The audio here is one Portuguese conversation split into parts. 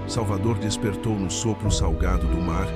Salvador despertou no sopro salgado do mar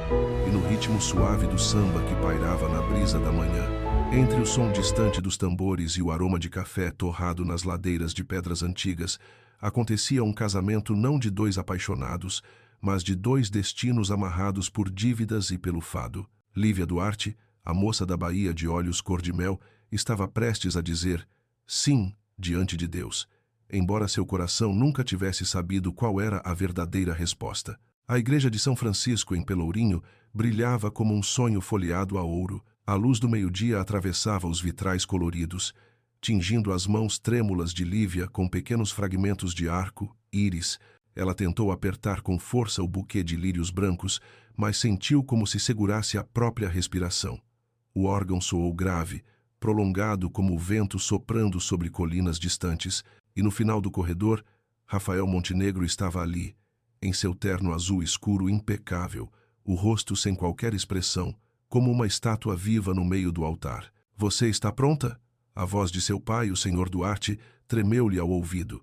e no ritmo suave do samba que pairava na brisa da manhã. Entre o som distante dos tambores e o aroma de café torrado nas ladeiras de pedras antigas, acontecia um casamento não de dois apaixonados, mas de dois destinos amarrados por dívidas e pelo fado. Lívia Duarte, a moça da Bahia de olhos cor-de-mel, estava prestes a dizer sim diante de Deus, embora seu coração nunca tivesse sabido qual era a verdadeira resposta. A igreja de São Francisco, em Pelourinho, brilhava como um sonho folheado a ouro. A luz do meio-dia atravessava os vitrais coloridos, tingindo as mãos trêmulas de Lívia com pequenos fragmentos de arco, íris. Ela tentou apertar com força o buquê de lírios brancos, mas sentiu como se segurasse a própria respiração. O órgão soou grave, prolongado como o vento soprando sobre colinas distantes, e no final do corredor, Rafael Montenegro estava ali, em seu terno azul escuro impecável, o rosto sem qualquer expressão, como uma estátua viva no meio do altar. "Você está pronta?" A voz de seu pai, o Sr. Duarte, tremeu-lhe ao ouvido.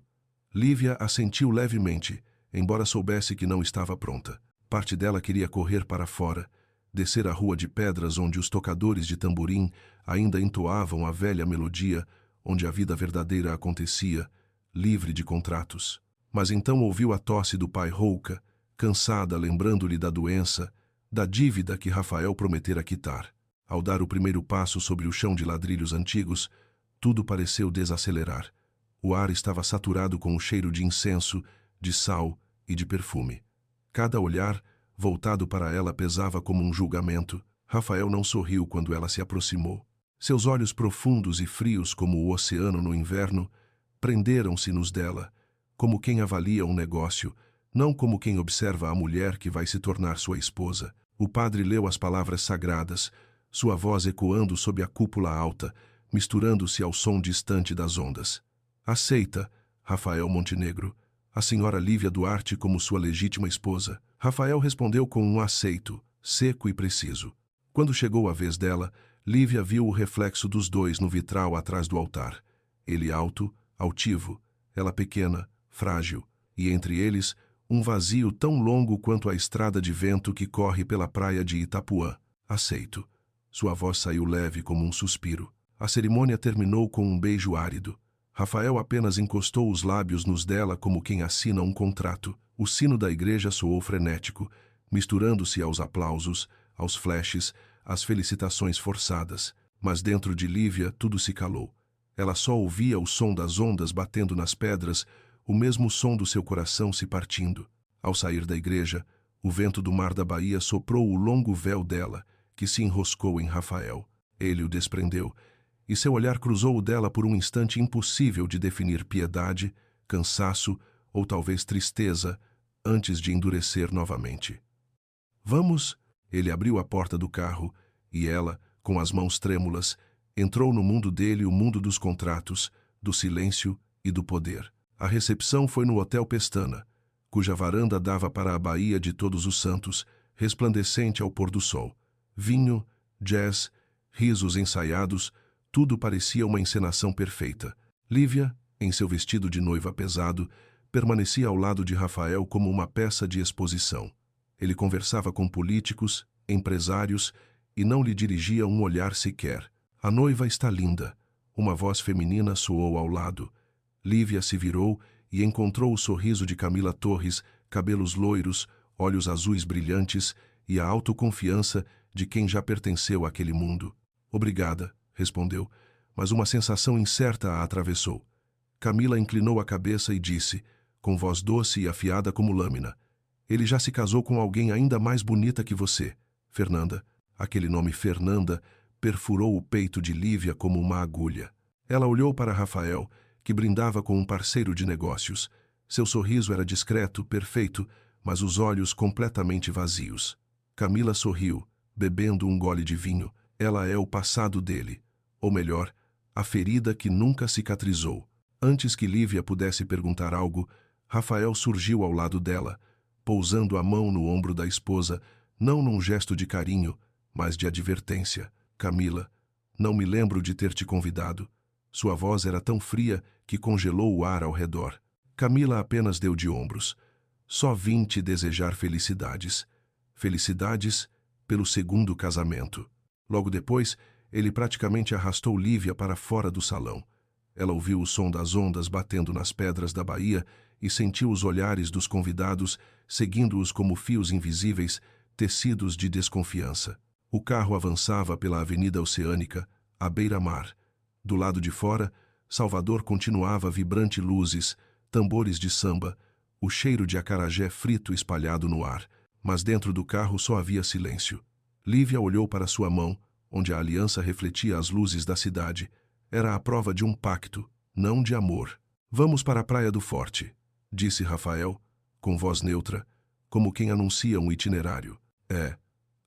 Lívia assentiu levemente, embora soubesse que não estava pronta. Parte dela queria correr para fora, descer a rua de pedras onde os tocadores de tamborim ainda entoavam a velha melodia, onde a vida verdadeira acontecia, livre de contratos. Mas então ouviu a tosse do pai rouca, cansada, lembrando-lhe da doença, da dívida que Rafael prometera quitar. Ao dar o primeiro passo sobre o chão de ladrilhos antigos, tudo pareceu desacelerar. O ar estava saturado com o cheiro de incenso, de sal e de perfume. Cada olhar, voltado para ela, pesava como um julgamento. Rafael não sorriu quando ela se aproximou. Seus olhos profundos e frios como o oceano no inverno prenderam-se nos dela, como quem avalia um negócio, não como quem observa a mulher que vai se tornar sua esposa. O padre leu as palavras sagradas, sua voz ecoando sob a cúpula alta, misturando-se ao som distante das ondas. "Aceita, Rafael Montenegro, a senhora Lívia Duarte como sua legítima esposa?" Rafael respondeu com um aceito, seco e preciso. Quando chegou a vez dela, Lívia viu o reflexo dos dois no vitral atrás do altar. Ele alto, altivo, ela pequena, frágil, e entre eles, um vazio tão longo quanto a estrada de vento que corre pela praia de Itapuã. "Aceito." Sua voz saiu leve como um suspiro. A cerimônia terminou com um beijo árido. Rafael apenas encostou os lábios nos dela como quem assina um contrato. O sino da igreja soou frenético, misturando-se aos aplausos, aos flashes, às felicitações forçadas. Mas dentro de Lívia tudo se calou. Ela só ouvia o som das ondas batendo nas pedras, o mesmo som do seu coração se partindo. Ao sair da igreja, o vento do mar da Bahia soprou o longo véu dela, que se enroscou em Rafael. Ele o desprendeu, e seu olhar cruzou o dela por um instante impossível de definir piedade, cansaço ou talvez tristeza, antes de endurecer novamente. "Vamos?" Ele abriu a porta do carro, e ela, com as mãos trêmulas, entrou no mundo dele, o mundo dos contratos, do silêncio e do poder. A recepção foi no Hotel Pestana, cuja varanda dava para a Baía de Todos os Santos, resplandecente ao pôr do sol. Vinho, jazz, risos ensaiados, tudo parecia uma encenação perfeita. Lívia, em seu vestido de noiva pesado, permanecia ao lado de Rafael como uma peça de exposição. Ele conversava com políticos, empresários, e não lhe dirigia um olhar sequer. "A noiva está linda." Uma voz feminina soou ao lado. Lívia se virou e encontrou o sorriso de Camila Torres, cabelos loiros, olhos azuis brilhantes e a autoconfiança de quem já pertenceu àquele mundo. "Obrigada", respondeu, mas uma sensação incerta a atravessou. Camila inclinou a cabeça e disse, com voz doce e afiada como lâmina, "Ele já se casou com alguém ainda mais bonita que você, Fernanda." Aquele nome Fernanda perfurou o peito de Lívia como uma agulha. Ela olhou para Rafael, que brindava com um parceiro de negócios. Seu sorriso era discreto, perfeito, mas os olhos completamente vazios. Camila sorriu, bebendo um gole de vinho. Ela é o passado dele, ou melhor, a ferida que nunca cicatrizou. Antes que Lívia pudesse perguntar algo, Rafael surgiu ao lado dela, pousando a mão no ombro da esposa, não num gesto de carinho, mas de advertência. "Camila, não me lembro de ter te convidado." Sua voz era tão fria que congelou o ar ao redor. Camila apenas deu de ombros. Só vim te desejar felicidades. Felicidades pelo segundo casamento. Logo depois, ele praticamente arrastou Lívia para fora do salão. Ela ouviu o som das ondas batendo nas pedras da baía e sentiu os olhares dos convidados, seguindo-os como fios invisíveis, tecidos de desconfiança. O carro avançava pela Avenida Oceânica, à beira-mar. Do lado de fora, Salvador continuava vibrante luzes, tambores de samba, o cheiro de acarajé frito espalhado no ar. Mas dentro do carro só havia silêncio. Lívia olhou para sua mão, onde a aliança refletia as luzes da cidade. Era a prova de um pacto, não de amor. Vamos para a Praia do Forte, disse Rafael, com voz neutra, como quem anuncia um itinerário. É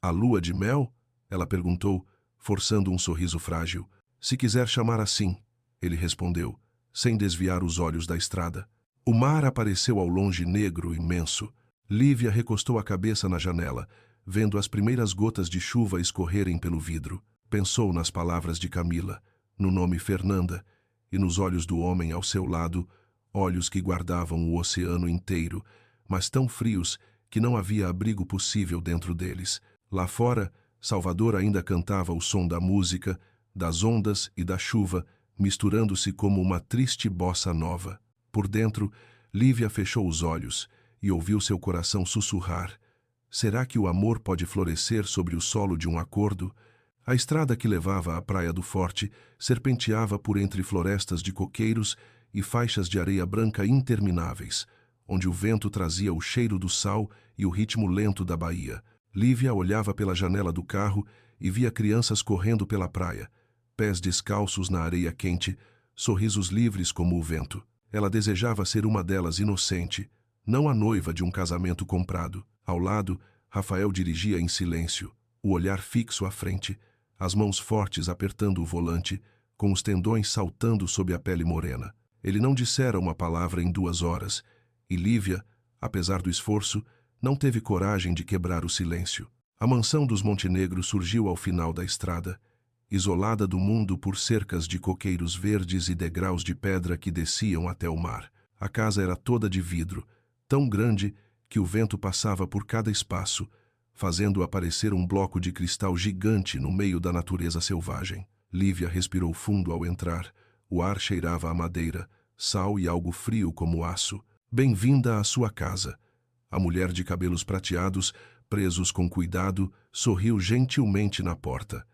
a lua de mel? Ela perguntou, forçando um sorriso frágil. Se quiser chamar assim, ele respondeu, sem desviar os olhos da estrada. O mar apareceu ao longe negro, imenso. Lívia recostou a cabeça na janela, vendo as primeiras gotas de chuva escorrerem pelo vidro. Pensou nas palavras de Camila, no nome Fernanda, e nos olhos do homem ao seu lado, olhos que guardavam o oceano inteiro, mas tão frios que não havia abrigo possível dentro deles. Lá fora, Salvador ainda cantava o som da música, das ondas e da chuva, misturando-se como uma triste bossa nova. Por dentro, Lívia fechou os olhos e ouviu seu coração sussurrar. Será que o amor pode florescer sobre o solo de um acordo? A estrada que levava à Praia do Forte serpenteava por entre florestas de coqueiros e faixas de areia branca intermináveis, onde o vento trazia o cheiro do sal e o ritmo lento da baía. Lívia olhava pela janela do carro e via crianças correndo pela praia, pés descalços na areia quente, sorrisos livres como o vento. Ela desejava ser uma delas inocente, não a noiva de um casamento comprado. Ao lado, Rafael dirigia em silêncio, o olhar fixo à frente, as mãos fortes apertando o volante, com os tendões saltando sob a pele morena. Ele não dissera uma palavra em 2 horas, e Lívia, apesar do esforço, não teve coragem de quebrar o silêncio. A mansão dos Montenegro surgiu ao final da estrada, isolada do mundo por cercas de coqueiros verdes e degraus de pedra que desciam até o mar. A casa era toda de vidro, tão grande que o vento passava por cada espaço, fazendo aparecer um bloco de cristal gigante no meio da natureza selvagem. Lívia respirou fundo ao entrar. O ar cheirava a madeira, sal e algo frio como aço. Bem-vinda à sua casa. A mulher de cabelos prateados, presos com cuidado, sorriu gentilmente na porta.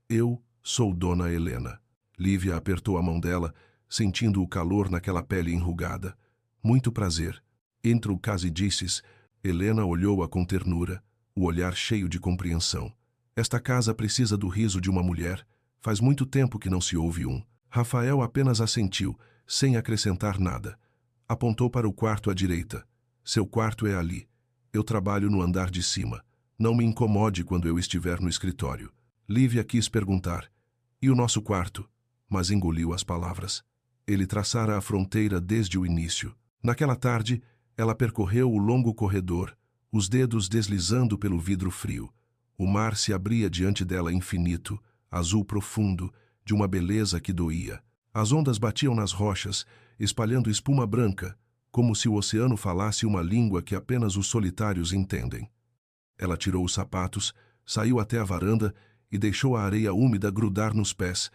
Eu sou Dona Helena. Lívia apertou a mão dela, sentindo o calor naquela pele enrugada. Muito prazer. Entre o cas e disses, Helena olhou-a com ternura, o olhar cheio de compreensão. Esta casa precisa do riso de uma mulher. Faz muito tempo que não se ouve um. Rafael apenas assentiu, sem acrescentar nada. Apontou para o quarto à direita. Seu quarto é ali. Eu trabalho no andar de cima. Não me incomode quando eu estiver no escritório. Lívia quis perguntar. E o nosso quarto? Mas engoliu as palavras. Ele traçara a fronteira desde o início. Naquela tarde, ela percorreu o longo corredor, os dedos deslizando pelo vidro frio. O mar se abria diante dela infinito, azul profundo, de uma beleza que doía. As ondas batiam nas rochas, espalhando espuma branca, como se o oceano falasse uma língua que apenas os solitários entendem. Ela tirou os sapatos, saiu até a varanda e deixou a areia úmida grudar nos pés.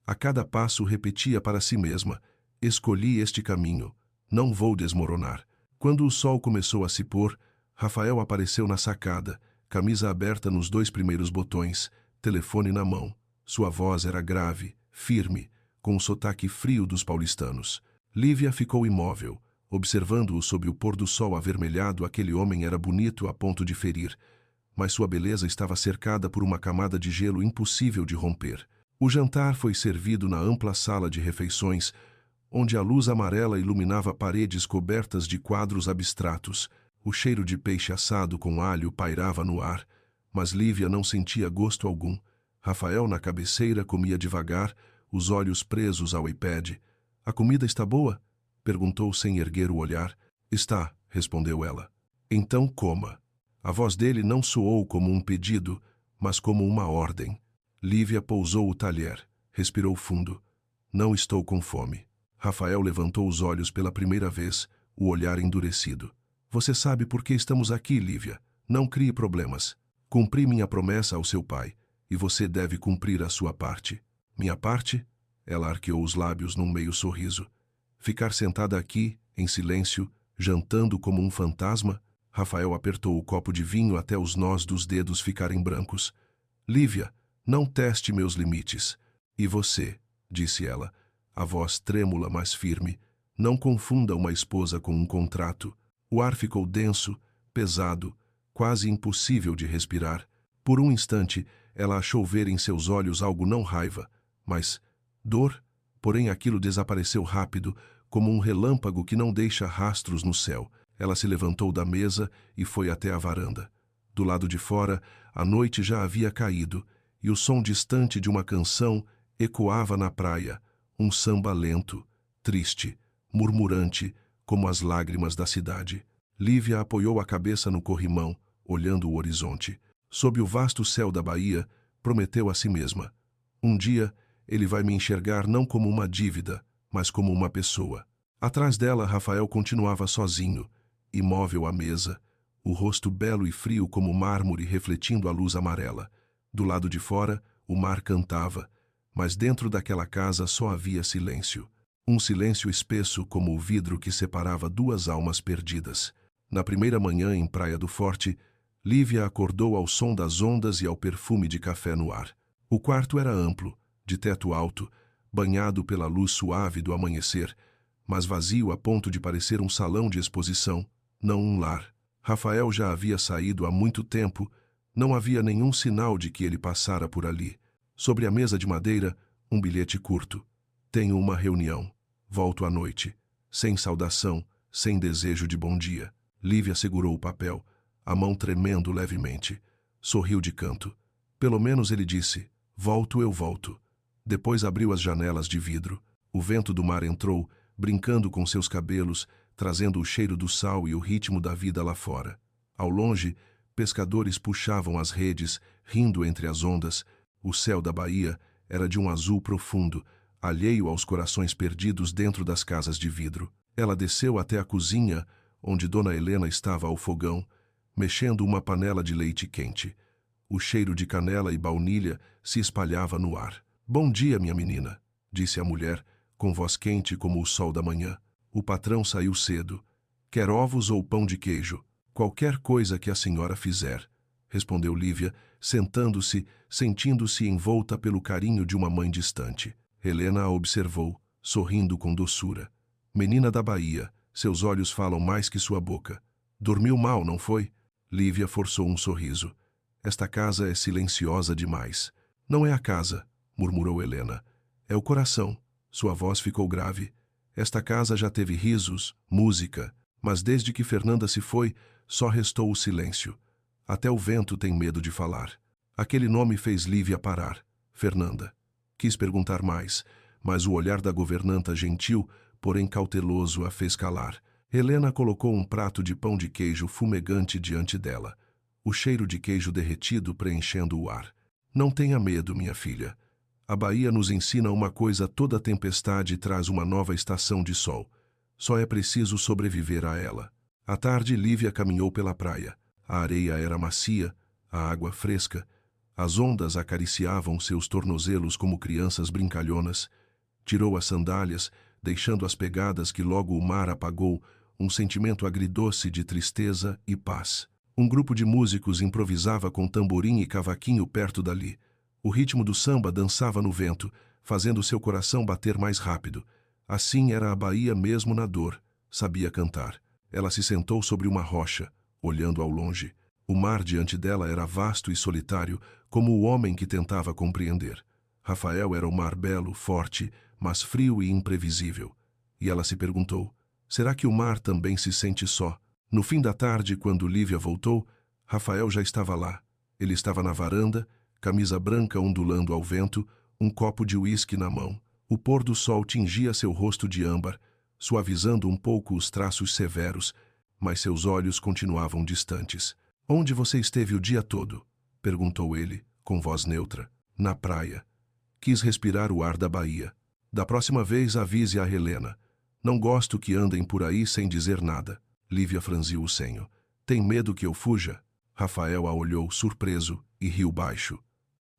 A cada passo repetia para si mesma: escolhi este caminho, não vou desmoronar. Quando o sol começou a se pôr, Rafael apareceu na sacada, camisa aberta nos 2 primeiros botões, telefone na mão. Sua voz era grave, firme, com o sotaque frio dos paulistanos. Lívia ficou imóvel, observando-o sob o pôr do sol avermelhado. Aquele homem era bonito a ponto de ferir, mas sua beleza estava cercada por uma camada de gelo impossível de romper. O jantar foi servido na ampla sala de refeições, onde a luz amarela iluminava paredes cobertas de quadros abstratos. O cheiro de peixe assado com alho pairava no ar, mas Lívia não sentia gosto algum. Rafael, na cabeceira, comia devagar, os olhos presos ao iPad. A comida está boa? Perguntou sem erguer o olhar. Está, respondeu ela. Então coma. A voz dele não soou como um pedido, mas como uma ordem. Lívia pousou o talher, respirou fundo. Não estou com fome. Rafael levantou os olhos pela primeira vez, o olhar endurecido. Você sabe por que estamos aqui, Lívia. Não crie problemas. Cumpri minha promessa ao seu pai, e você deve cumprir a sua parte. Minha parte? Ela arqueou os lábios num meio sorriso. Ficar sentada aqui, em silêncio, jantando como um fantasma? Rafael apertou o copo de vinho até os nós dos dedos ficarem brancos. Lívia, não teste meus limites. E você, disse ela, a voz trêmula, mas firme, não confunda uma esposa com um contrato. O ar ficou denso, pesado, quase impossível de respirar. Por um instante, ela achou ver em seus olhos algo, não raiva, mas dor. Porém aquilo desapareceu rápido, como um relâmpago que não deixa rastros no céu. Ela se levantou da mesa e foi até a varanda. Do lado de fora, a noite já havia caído, e o som distante de uma canção ecoava na praia, um samba lento, triste, murmurante, como as lágrimas da cidade. Lívia apoiou a cabeça no corrimão, olhando o horizonte. Sob o vasto céu da Bahia, prometeu a si mesma: um dia ele vai me enxergar não como uma dívida, mas como uma pessoa. Atrás dela, Rafael continuava sozinho, imóvel à mesa, o rosto belo e frio como mármore refletindo a luz amarela. Do lado de fora, o mar cantava, mas dentro daquela casa só havia silêncio. Um silêncio espesso como o vidro que separava duas almas perdidas. Na primeira manhã em Praia do Forte, Lívia acordou ao som das ondas e ao perfume de café no ar. O quarto era amplo, de teto alto, banhado pela luz suave do amanhecer, mas vazio a ponto de parecer um salão de exposição, não um lar. Rafael já havia saído há muito tempo, não havia nenhum sinal de que ele passara por ali. Sobre a mesa de madeira, um bilhete curto. Tenho uma reunião. Volto à noite. Sem saudação, sem desejo de bom dia. Lívia segurou o papel, a mão tremendo levemente. Sorriu de canto. Pelo menos ele disse: volto, eu volto. Depois abriu as janelas de vidro. O vento do mar entrou, brincando com seus cabelos, trazendo o cheiro do sal e o ritmo da vida lá fora. Ao longe, pescadores puxavam as redes, rindo entre as ondas. O céu da Bahia era de um azul profundo, alheio aos corações perdidos dentro das casas de vidro. Ela desceu até a cozinha, onde Dona Helena estava ao fogão, mexendo uma panela de leite quente. O cheiro de canela e baunilha se espalhava no ar. Bom dia, minha menina, disse a mulher, com voz quente como o sol da manhã. O patrão saiu cedo. Quer ovos ou pão de queijo? Qualquer coisa que a senhora fizer, respondeu Lívia, sentando-se, sentindo-se envolta pelo carinho de uma mãe distante. Helena a observou, sorrindo com doçura. Menina da Bahia, seus olhos falam mais que sua boca. Dormiu mal, não foi? Lívia forçou um sorriso. Esta casa é silenciosa demais. Não é a casa, murmurou Helena. É o coração. Sua voz ficou grave. Esta casa já teve risos, música, mas desde que Fernanda se foi, só restou o silêncio. Até o vento tem medo de falar. Aquele nome fez Lívia parar. Fernanda. Quis perguntar mais, mas o olhar da governanta gentil, porém cauteloso, a fez calar. Helena colocou um prato de pão de queijo fumegante diante dela, o cheiro de queijo derretido preenchendo o ar. Não tenha medo, minha filha. A Bahia nos ensina uma coisa: toda tempestade traz uma nova estação de sol. Só é preciso sobreviver a ela. À tarde, Lívia caminhou pela praia. A areia era macia, a água fresca. As ondas acariciavam seus tornozelos como crianças brincalhonas. Tirou as sandálias, deixando as pegadas que logo o mar apagou, um sentimento agridoce de tristeza e paz. Um grupo de músicos improvisava com tamborim e cavaquinho perto dali. O ritmo do samba dançava no vento, fazendo seu coração bater mais rápido. Assim era a Bahia mesmo na dor. Sabia cantar. Ela se sentou sobre uma rocha, olhando ao longe. O mar diante dela era vasto e solitário, como o homem que tentava compreender. Rafael era o mar belo, forte, mas frio e imprevisível. E ela se perguntou: será que o mar também se sente só? No fim da tarde, quando Lívia voltou, Rafael já estava lá. Ele estava na varanda, camisa branca ondulando ao vento, um copo de uísque na mão. O pôr do sol tingia seu rosto de âmbar, suavizando um pouco os traços severos, mas seus olhos continuavam distantes. Onde você esteve o dia todo? Perguntou ele, com voz neutra. Na praia. Quis respirar o ar da Bahia. Da próxima vez avise a Helena. Não gosto que andem por aí sem dizer nada. Lívia franziu o senho. Tem medo que eu fuja? Rafael a olhou surpreso e riu baixo.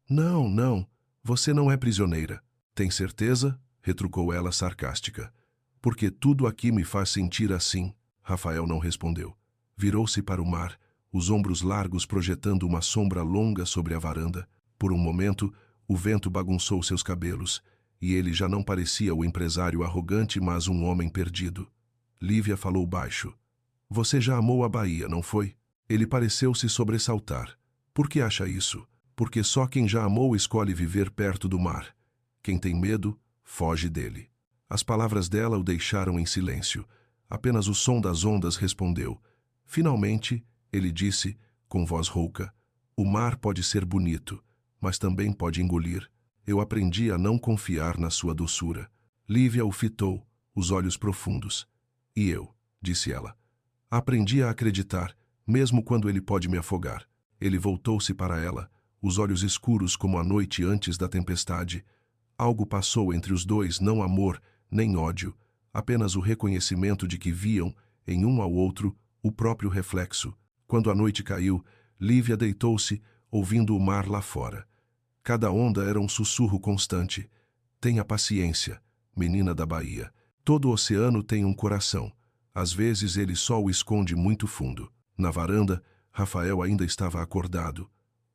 Não, não. Você não é prisioneira. Tem certeza? Retrucou ela sarcástica. Porque tudo aqui me faz sentir assim. Rafael não respondeu. Virou-se para o mar, os ombros largos projetando uma sombra longa sobre a varanda. Por um momento, o vento bagunçou seus cabelos, e ele já não parecia o empresário arrogante, mas um homem perdido. Lívia falou baixo. Você já amou a Bahia, não foi? Ele pareceu se sobressaltar. Por que acha isso? Porque só quem já amou escolhe viver perto do mar. Quem tem medo, foge dele. As palavras dela o deixaram em silêncio. Apenas o som das ondas respondeu. Finalmente, ele disse, com voz rouca, o mar pode ser bonito, mas também pode engolir. Eu aprendi a não confiar na sua doçura. Lívia o fitou, os olhos profundos. E eu, disse ela, aprendi a acreditar, mesmo quando ele pode me afogar. Ele voltou-se para ela, os olhos escuros como a noite antes da tempestade. Algo passou entre os dois, não amor, nem ódio, apenas o reconhecimento de que viam, em um ao outro, o próprio reflexo. Quando a noite caiu, Lívia deitou-se, ouvindo o mar lá fora. Cada onda era um sussurro constante. Tenha paciência, menina da Bahia. Todo oceano tem um coração. Às vezes ele só o esconde muito fundo. Na varanda, Rafael ainda estava acordado.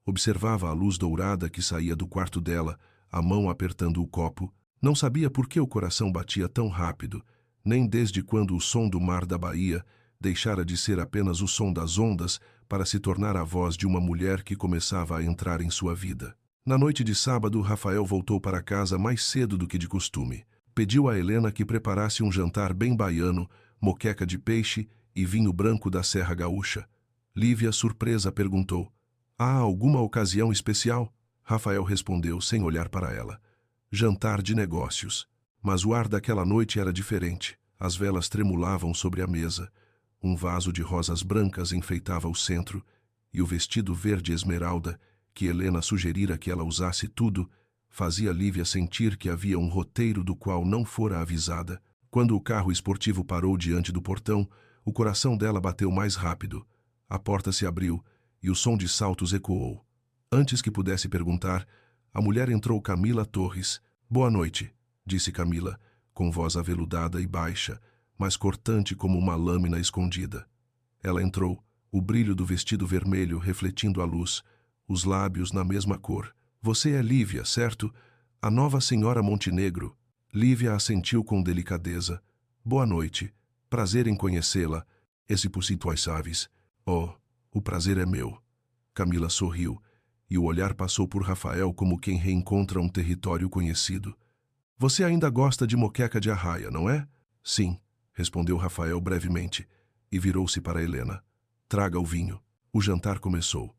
Observava a luz dourada que saía do quarto dela, a mão apertando o copo. Não sabia por que o coração batia tão rápido, nem desde quando o som do mar da Bahia deixara de ser apenas o som das ondas para se tornar a voz de uma mulher que começava a entrar em sua vida. Na noite de sábado, Rafael voltou para casa mais cedo do que de costume. Pediu a Helena que preparasse um jantar bem baiano, moqueca de peixe e vinho branco da Serra Gaúcha. Lívia, surpresa, perguntou, há alguma ocasião especial? Rafael respondeu sem olhar para ela. Jantar de negócios. Mas o ar daquela noite era diferente. As velas tremulavam sobre a mesa. Um vaso de rosas brancas enfeitava o centro, e o vestido verde esmeralda, que Helena sugerira que ela usasse tudo, fazia Lívia sentir que havia um roteiro do qual não fora avisada. Quando o carro esportivo parou diante do portão, o coração dela bateu mais rápido. A porta se abriu, e o som de saltos ecoou. Antes que pudesse perguntar, a mulher entrou. Camila Torres. Boa noite, disse Camila, com voz aveludada e baixa, mas cortante como uma lâmina escondida. Ela entrou, o brilho do vestido vermelho refletindo a luz, os lábios na mesma cor. Você é Lívia, certo? A nova senhora Montenegro. Lívia assentiu com delicadeza. Boa noite. Prazer em conhecê-la. Esse possível saves. Oh, o prazer é meu. Camila sorriu, e o olhar passou por Rafael como quem reencontra um território conhecido. Você ainda gosta de moqueca de arraia, não é? Sim, respondeu Rafael brevemente, e virou-se para Helena. Traga o vinho. O jantar começou.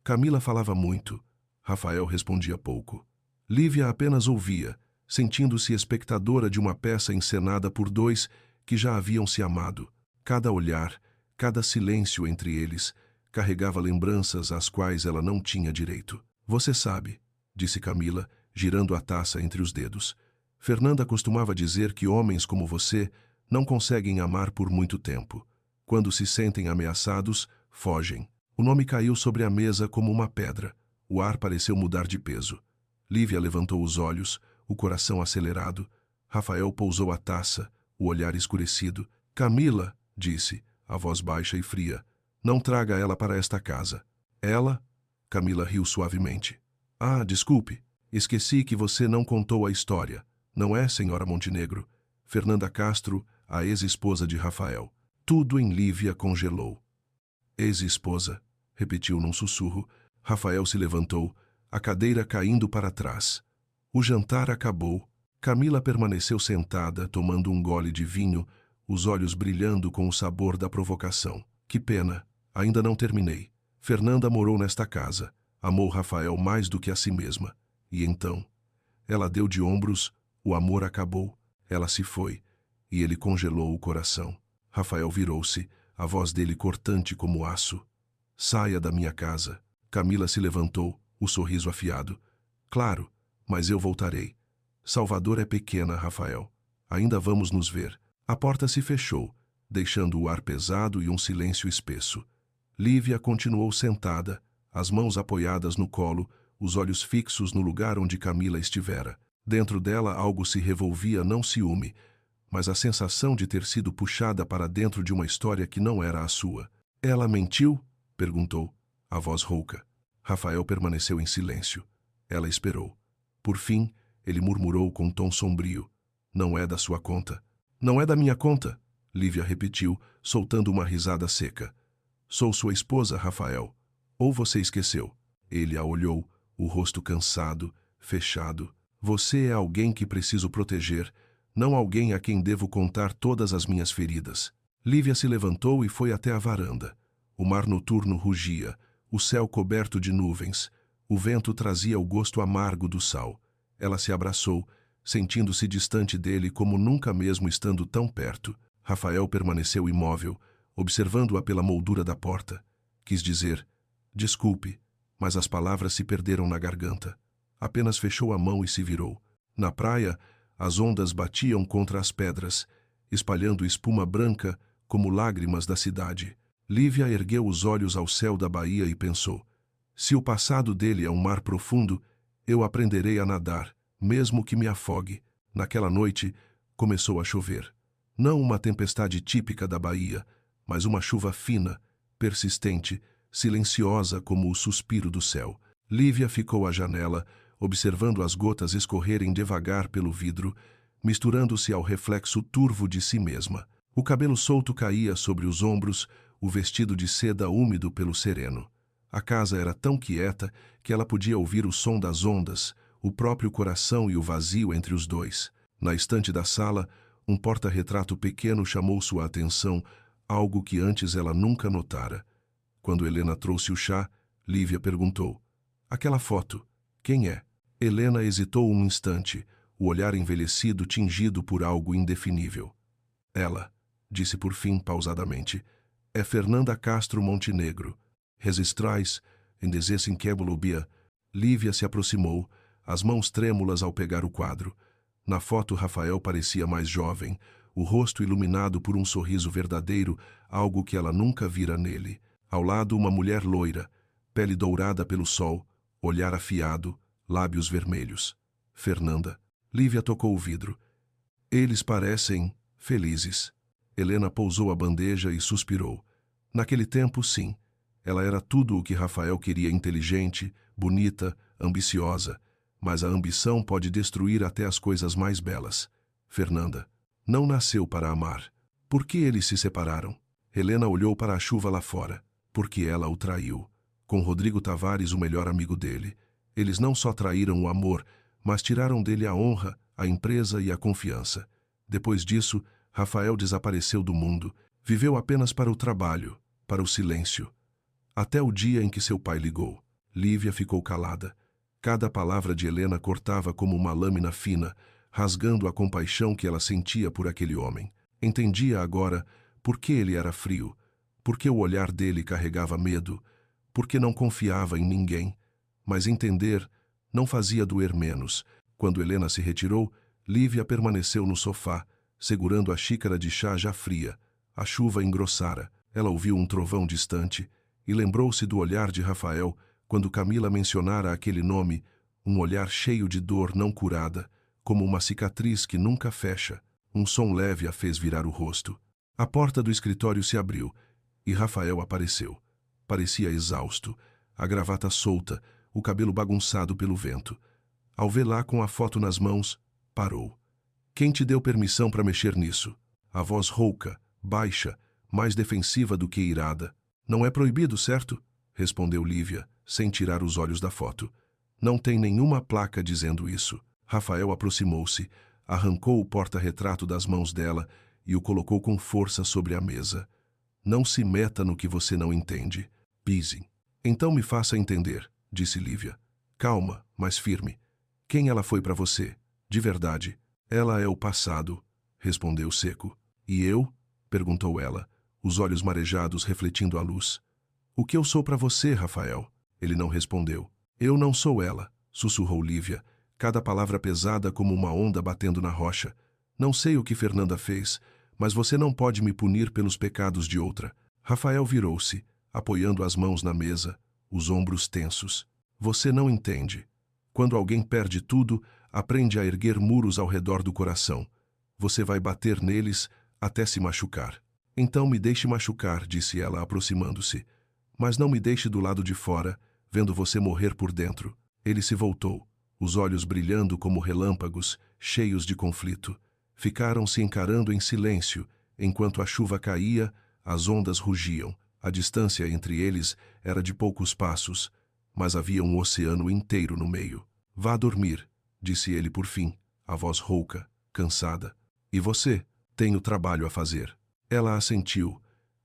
Camila falava muito. Rafael respondia pouco. Lívia apenas ouvia, sentindo-se espectadora de uma peça encenada por dois que já haviam se amado. Cada olhar, cada silêncio entre eles, carregava lembranças às quais ela não tinha direito. Você sabe, disse Camila, girando a taça entre os dedos. Fernanda costumava dizer que homens como você não conseguem amar por muito tempo. Quando se sentem ameaçados, fogem. O nome caiu sobre a mesa como uma pedra. O ar pareceu mudar de peso. Lívia levantou os olhos, o coração acelerado. Rafael pousou a taça, o olhar escurecido. Camila, disse, a voz baixa e fria, não traga ela para esta casa. Ela? Camila riu suavemente. Ah, desculpe, esqueci que você não contou a história. Não é, senhora Montenegro? Fernanda Castro, a ex-esposa de Rafael. Tudo em Lívia congelou. Ex-esposa, repetiu num sussurro. Rafael se levantou, a cadeira caindo para trás. O jantar acabou. Camila permaneceu sentada, tomando um gole de vinho, os olhos brilhando com o sabor da provocação. Que pena, ainda não terminei. Fernanda morou nesta casa, amou Rafael mais do que a si mesma. E então, ela deu de ombros, o amor acabou, ela se foi, e ele congelou o coração. Rafael virou-se, a voz dele cortante como aço. Saia da minha casa. Camila se levantou, o sorriso afiado. Claro, mas eu voltarei. Salvador é pequena, Rafael. Ainda vamos nos ver. A porta se fechou. deixando o ar pesado e um silêncio espesso. Lívia continuou sentada, as mãos apoiadas no colo, os olhos fixos no lugar onde Camila estivera. Dentro dela algo se revolvia, não ciúme, mas a sensação de ter sido puxada para dentro de uma história que não era a sua. Ela mentiu? Perguntou, a voz rouca. Rafael permaneceu em silêncio. Ela esperou. Por fim, ele murmurou com um tom sombrio. Não é da sua conta. Não é da minha conta, Lívia repetiu, soltando uma risada seca. Sou sua esposa, Rafael. Ou você esqueceu? Ele a olhou, o rosto cansado, fechado. Você é alguém que preciso proteger, não alguém a quem devo contar todas as minhas feridas. Lívia se levantou e foi até a varanda. O mar noturno rugia, o céu coberto de nuvens. O vento trazia o gosto amargo do sal. Ela se abraçou, sentindo-se distante dele como nunca mesmo estando tão perto. Rafael permaneceu imóvel, observando-a pela moldura da porta. Quis dizer, desculpe, mas as palavras se perderam na garganta. Apenas fechou a mão e se virou. Na praia, as ondas batiam contra as pedras, espalhando espuma branca como lágrimas da cidade. Lívia ergueu os olhos ao céu da baía e pensou, se o passado dele é um mar profundo, eu aprenderei a nadar, mesmo que me afogue. Naquela noite, começou a chover. Não uma tempestade típica da Bahia, mas uma chuva fina, persistente, silenciosa como o suspiro do céu. Lívia ficou à janela, observando as gotas escorrerem devagar pelo vidro, misturando-se ao reflexo turvo de si mesma. O cabelo solto caía sobre os ombros, o vestido de seda úmido pelo sereno. A casa era tão quieta que ela podia ouvir o som das ondas, o próprio coração e o vazio entre os dois. Na estante da sala, um porta-retrato pequeno chamou sua atenção, algo que antes ela nunca notara. Quando Helena trouxe o chá, Lívia perguntou, aquela foto, quem é? Helena hesitou um instante, o olhar envelhecido tingido por algo indefinível. Ela, disse por fim pausadamente, é Fernanda Castro Montenegro. Registrais, em desinquebulubia. Lívia se aproximou, as mãos trêmulas ao pegar o quadro. Na foto, Rafael parecia mais jovem, o rosto iluminado por um sorriso verdadeiro, algo que ela nunca vira nele. Ao lado, uma mulher loira, pele dourada pelo sol, olhar afiado, lábios vermelhos. Fernanda. Lívia tocou o vidro. Eles parecem felizes. Helena pousou a bandeja e suspirou. Naquele tempo, sim. Ela era tudo o que Rafael queria, inteligente, bonita, ambiciosa. Mas a ambição pode destruir até as coisas mais belas. Fernanda não nasceu para amar. Por que eles se separaram? Helena olhou para a chuva lá fora. Porque ela o traiu. Com Rodrigo Tavares, o melhor amigo dele. Eles não só traíram o amor, mas tiraram dele a honra, a empresa e a confiança. Depois disso, Rafael desapareceu do mundo. Viveu apenas para o trabalho, para o silêncio. Até o dia em que seu pai ligou. Lívia ficou calada. Cada palavra de Helena cortava como uma lâmina fina, rasgando a compaixão que ela sentia por aquele homem. Entendia agora por que ele era frio, por que o olhar dele carregava medo, por que não confiava em ninguém. Mas entender não fazia doer menos. Quando Helena se retirou, Lívia permaneceu no sofá, segurando a xícara de chá já fria. A chuva engrossara. Ela ouviu um trovão distante e lembrou-se do olhar de Rafael quando Camila mencionara aquele nome, um olhar cheio de dor não curada, como uma cicatriz que nunca fecha. Um som leve a fez virar o rosto. A porta do escritório se abriu e Rafael apareceu. Parecia exausto, a gravata solta, o cabelo bagunçado pelo vento. Ao vê-la com a foto nas mãos, parou. Quem te deu permissão para mexer nisso? A voz rouca, baixa, mais defensiva do que irada. Não é proibido, certo? Respondeu Lívia, sem tirar os olhos da foto. Não tem nenhuma placa dizendo isso. Rafael aproximou-se, arrancou o porta-retrato das mãos dela e o colocou com força sobre a mesa. Não se meta no que você não entende. Pise. Então me faça entender, disse Lívia. Calma, mas firme. Quem ela foi para você? De verdade. Ela é o passado, respondeu seco. E eu? Perguntou ela, os olhos marejados refletindo a luz. O que eu sou para você, Rafael? Ele não respondeu. Eu não sou ela, sussurrou Lívia, cada palavra pesada como uma onda batendo na rocha. Não sei o que Fernanda fez, Mas você não pode me punir pelos pecados de outra. Rafael virou-se, apoiando as mãos na mesa, os ombros tensos. Você não entende. Quando alguém perde tudo, aprende a erguer muros ao redor do coração. Você vai bater neles até se machucar. Então me deixe machucar, disse ela, aproximando-se. Mas não me deixe do lado de fora, vendo você morrer por dentro. Ele se voltou, os olhos brilhando como relâmpagos, cheios de conflito. Ficaram se encarando em silêncio, enquanto a chuva caía, as ondas rugiam. A distância entre eles era de poucos passos, mas havia um oceano inteiro no meio. Vá dormir, disse ele por fim, a voz rouca, cansada. E você? Tenho trabalho a fazer. Ela assentiu,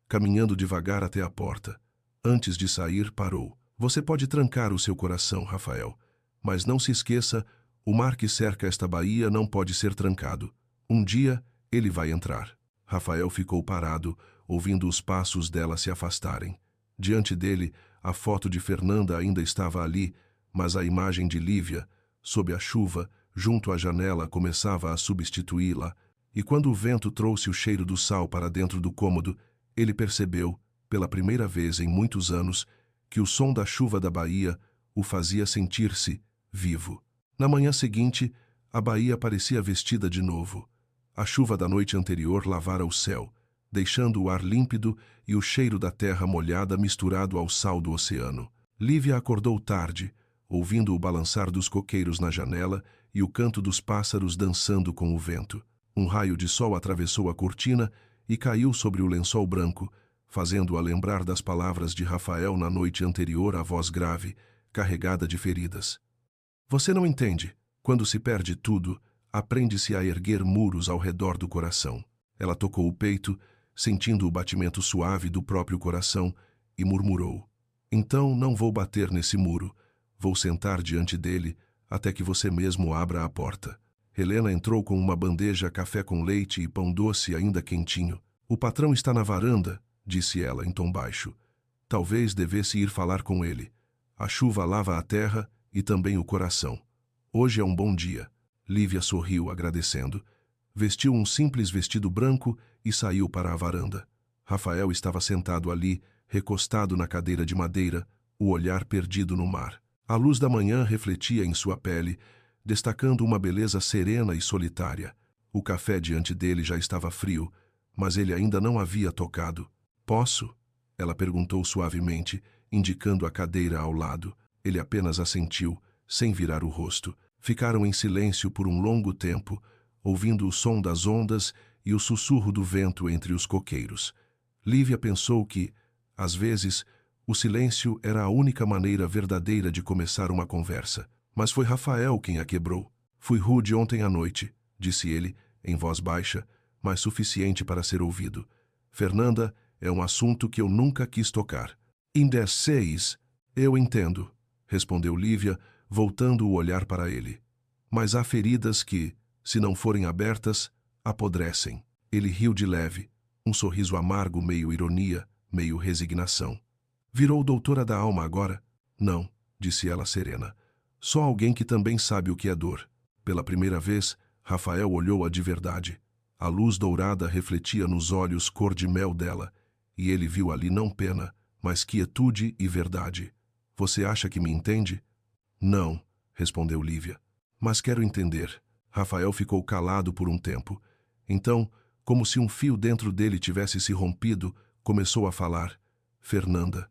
caminhando devagar até a porta. Antes de sair, parou. Você pode trancar o seu coração, Rafael, mas não se esqueça, o mar que cerca esta baía não pode ser trancado. Um dia, ele vai entrar. Rafael ficou parado, ouvindo os passos dela se afastarem. Diante dele, a foto de Fernanda ainda estava ali, mas a imagem de Lívia, sob a chuva, junto à janela, começava a substituí-la, e quando o vento trouxe o cheiro do sal para dentro do cômodo, ele percebeu, pela primeira vez em muitos anos, que o som da chuva da baía o fazia sentir-se vivo. Na manhã seguinte, a baía parecia vestida de novo. A chuva da noite anterior lavara o céu, deixando o ar límpido e o cheiro da terra molhada misturado ao sal do oceano. Lívia acordou tarde, ouvindo o balançar dos coqueiros na janela e o canto dos pássaros dançando com o vento. Um raio de sol atravessou a cortina e caiu sobre o lençol branco, fazendo-a lembrar das palavras de Rafael na noite anterior à voz grave, carregada de feridas. Você não entende. Quando se perde tudo, aprende-se a erguer muros ao redor do coração. Ela tocou o peito, sentindo o batimento suave do próprio coração, e murmurou. Então não vou bater nesse muro. Vou sentar diante dele até que você mesmo abra a porta. Helena entrou com uma bandeja, café com leite e pão doce ainda quentinho. O patrão está na varanda, disse ela em tom baixo. Talvez devesse ir falar com ele. A chuva lava a terra e também o coração. Hoje é um bom dia. Lívia sorriu, agradecendo. Vestiu um simples vestido branco e saiu para a varanda. Rafael estava sentado ali, recostado na cadeira de madeira, o olhar perdido no mar. A luz da manhã refletia em sua pele, destacando uma beleza serena e solitária. O café diante dele já estava frio, mas ele ainda não havia tocado. Posso? Ela perguntou suavemente, indicando a cadeira ao lado. Ele apenas assentiu, sem virar o rosto. Ficaram em silêncio por um longo tempo, ouvindo o som das ondas e o sussurro do vento entre os coqueiros. Lívia pensou que, às vezes, o silêncio era a única maneira verdadeira de começar uma conversa. Mas foi Rafael quem a quebrou. Fui rude ontem à noite, disse ele, em voz baixa, mas suficiente para ser ouvido. Fernanda, é um assunto que eu nunca quis tocar. Ainda 6, eu entendo, respondeu Lívia, voltando o olhar para ele. Mas há feridas que, se não forem abertas, apodrecem. Ele riu de leve, um sorriso amargo, meio ironia, meio resignação. Virou doutora da alma agora? Não, disse ela serena. Só alguém que também sabe o que é dor. Pela primeira vez, Rafael olhou-a de verdade. A luz dourada refletia nos olhos cor de mel dela, e ele viu ali não pena, mas quietude e verdade. Você acha que me entende? Não, respondeu Lívia. Mas quero entender. Rafael ficou calado por um tempo. Então, como se um fio dentro dele tivesse se rompido, começou a falar. Fernanda.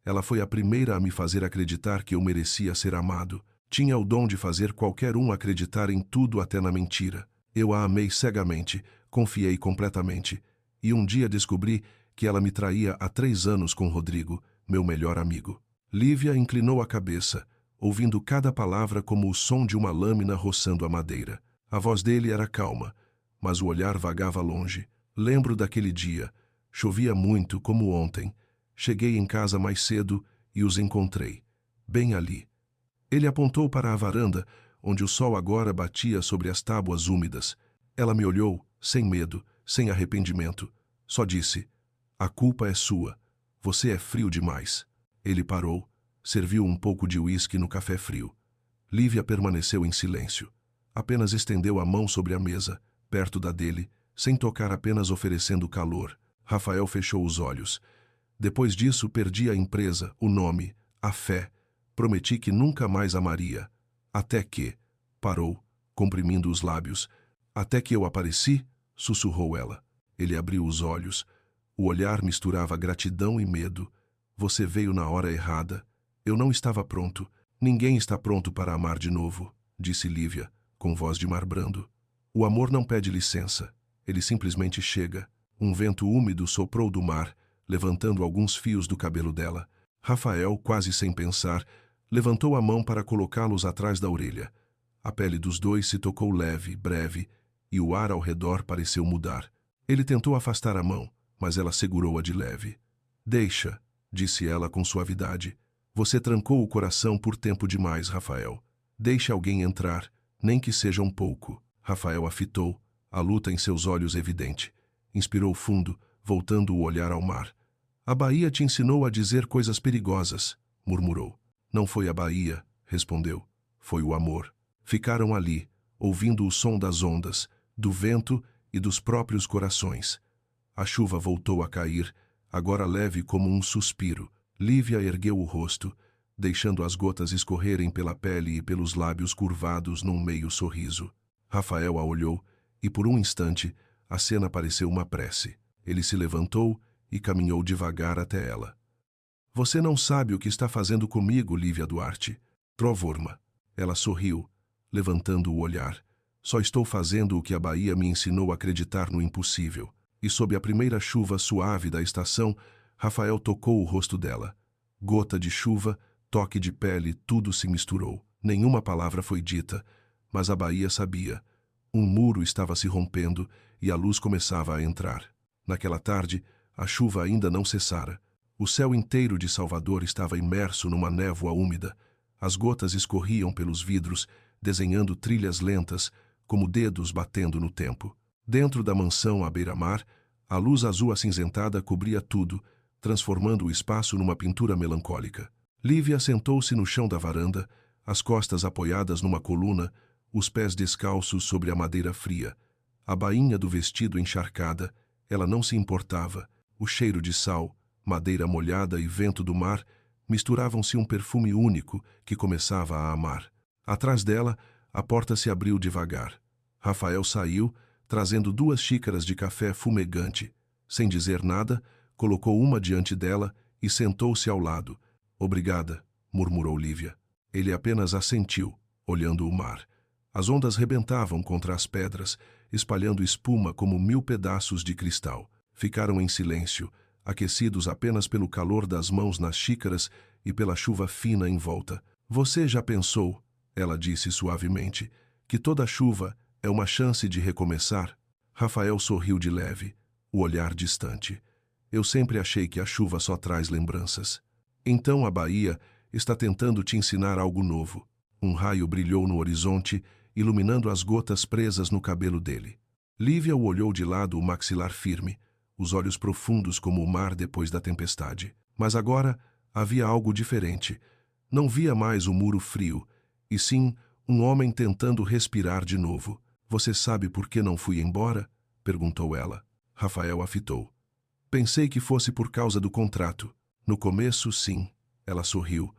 Ela foi a primeira a me fazer acreditar que eu merecia ser amado. Tinha o dom de fazer qualquer um acreditar em tudo até na mentira. Eu a amei cegamente, confiei completamente, e um dia descobri que ela me traía há 3 anos com Rodrigo, meu melhor amigo. Lívia inclinou a cabeça, ouvindo cada palavra como o som de uma lâmina roçando a madeira. A voz dele era calma, mas o olhar vagava longe. Lembro daquele dia. Chovia muito, como ontem. Cheguei em casa mais cedo e os encontrei, bem ali. Ele apontou para a varanda, onde o sol agora batia sobre as tábuas úmidas. Ela me olhou, sem medo, sem arrependimento. Só disse, a culpa é sua. Você é frio demais. Ele parou, serviu um pouco de uísque no café frio. Lívia permaneceu em silêncio. Apenas estendeu a mão sobre a mesa, perto da dele, sem tocar, apenas oferecendo calor. Rafael fechou os olhos. Depois disso, perdi a empresa, o nome, a fé. Prometi que nunca mais amaria. Até que... Parou, comprimindo os lábios. Até que eu apareci, sussurrou ela. Ele abriu os olhos. O olhar misturava gratidão e medo. Você veio na hora errada. Eu não estava pronto. Ninguém está pronto para amar de novo, disse Lívia, com voz de mar brando. O amor não pede licença. Ele simplesmente chega. Um vento úmido soprou do mar, levantando alguns fios do cabelo dela. Rafael, quase sem pensar, levantou a mão para colocá-los atrás da orelha. A pele dos dois se tocou leve, breve, e o ar ao redor pareceu mudar. Ele tentou afastar a mão, mas ela segurou-a de leve. Deixa, disse ela com suavidade. Você trancou o coração por tempo demais, Rafael. Deixe alguém entrar, nem que seja um pouco. Rafael a fitou, a luta em seus olhos evidente. Inspirou fundo, voltando o olhar ao mar. A Bahia te ensinou a dizer coisas perigosas, murmurou. Não foi a Bahia, respondeu. Foi o amor. Ficaram ali, ouvindo o som das ondas, do vento e dos próprios corações. A chuva voltou a cair, agora leve como um suspiro. Lívia ergueu o rosto, deixando as gotas escorrerem pela pele e pelos lábios curvados num meio sorriso. Rafael a olhou, e por um instante, a cena pareceu uma prece. Ele se levantou e caminhou devagar até ela. Você não sabe o que está fazendo comigo, Lívia Duarte. Trovorma. Ela sorriu, levantando o olhar. Só estou fazendo o que a Bahia me ensinou a acreditar no impossível. E sob a primeira chuva suave da estação, Rafael tocou o rosto dela. Gota de chuva, toque de pele, tudo se misturou. Nenhuma palavra foi dita, mas a Bahia sabia. Um muro estava se rompendo e a luz começava a entrar. Naquela tarde, a chuva ainda não cessara. O céu inteiro de Salvador estava imerso numa névoa úmida. As gotas escorriam pelos vidros, desenhando trilhas lentas, como dedos batendo no tempo. Dentro da mansão à beira-mar, a luz azul acinzentada cobria tudo, transformando o espaço numa pintura melancólica. Lívia sentou-se no chão da varanda, as costas apoiadas numa coluna, os pés descalços sobre a madeira fria. A bainha do vestido encharcada, ela não se importava. O cheiro de sal, madeira molhada e vento do mar misturavam-se um perfume único que começava a amar. Atrás dela, a porta se abriu devagar. Rafael saiu, trazendo 2 xícaras de café fumegante. Sem dizer nada, colocou uma diante dela e sentou-se ao lado. Obrigada, murmurou Lívia. Ele apenas assentiu, olhando o mar. As ondas rebentavam contra as pedras, espalhando espuma como 1000 pedaços de cristal. Ficaram em silêncio, aquecidos apenas pelo calor das mãos nas xícaras e pela chuva fina em volta. Você já pensou, ela disse suavemente, que toda chuva é uma chance de recomeçar? Rafael sorriu de leve, o olhar distante. Eu sempre achei que a chuva só traz lembranças. Então a Bahia está tentando te ensinar algo novo. Um raio brilhou no horizonte, iluminando as gotas presas no cabelo dele. Lívia o olhou de lado, o maxilar firme, os olhos profundos como o mar depois da tempestade. Mas agora havia algo diferente. Não via mais o muro frio, e sim um homem tentando respirar de novo. Você sabe por que não fui embora? Perguntou ela. Rafael a fitou. Pensei que fosse por causa do contrato. No começo, sim. Ela sorriu,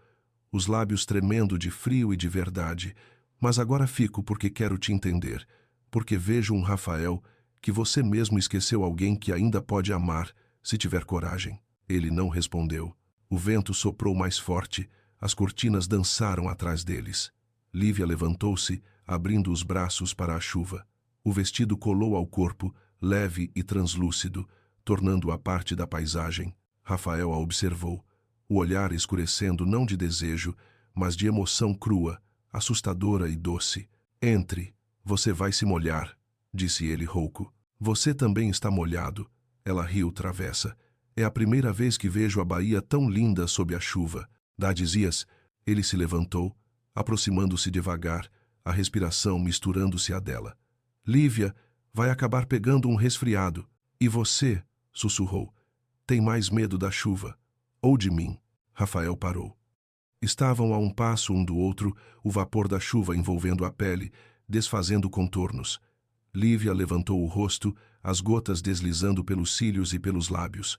os lábios tremendo de frio e de verdade. Mas agora fico porque quero te entender, porque vejo um Rafael que você mesmo esqueceu, alguém que ainda pode amar, se tiver coragem. Ele não respondeu. O vento soprou mais forte, as cortinas dançaram atrás deles. Lívia levantou-se, abrindo os braços para a chuva. O vestido colou ao corpo, leve e translúcido, tornando-a parte da paisagem. Rafael a observou, o olhar escurecendo não de desejo, mas de emoção crua, assustadora e doce. Entre, você vai se molhar, disse ele rouco. Você também está molhado. Ela riu travessa. É a primeira vez que vejo a Bahia tão linda sob a chuva. Dá dizias? Ele se levantou, aproximando-se devagar, a respiração misturando-se à dela. Lívia vai acabar pegando um resfriado. E você, sussurrou, tem mais medo da chuva. Ou de mim? Rafael parou. Estavam a um passo um do outro, o vapor da chuva envolvendo a pele, desfazendo contornos. Lívia levantou o rosto, as gotas deslizando pelos cílios e pelos lábios.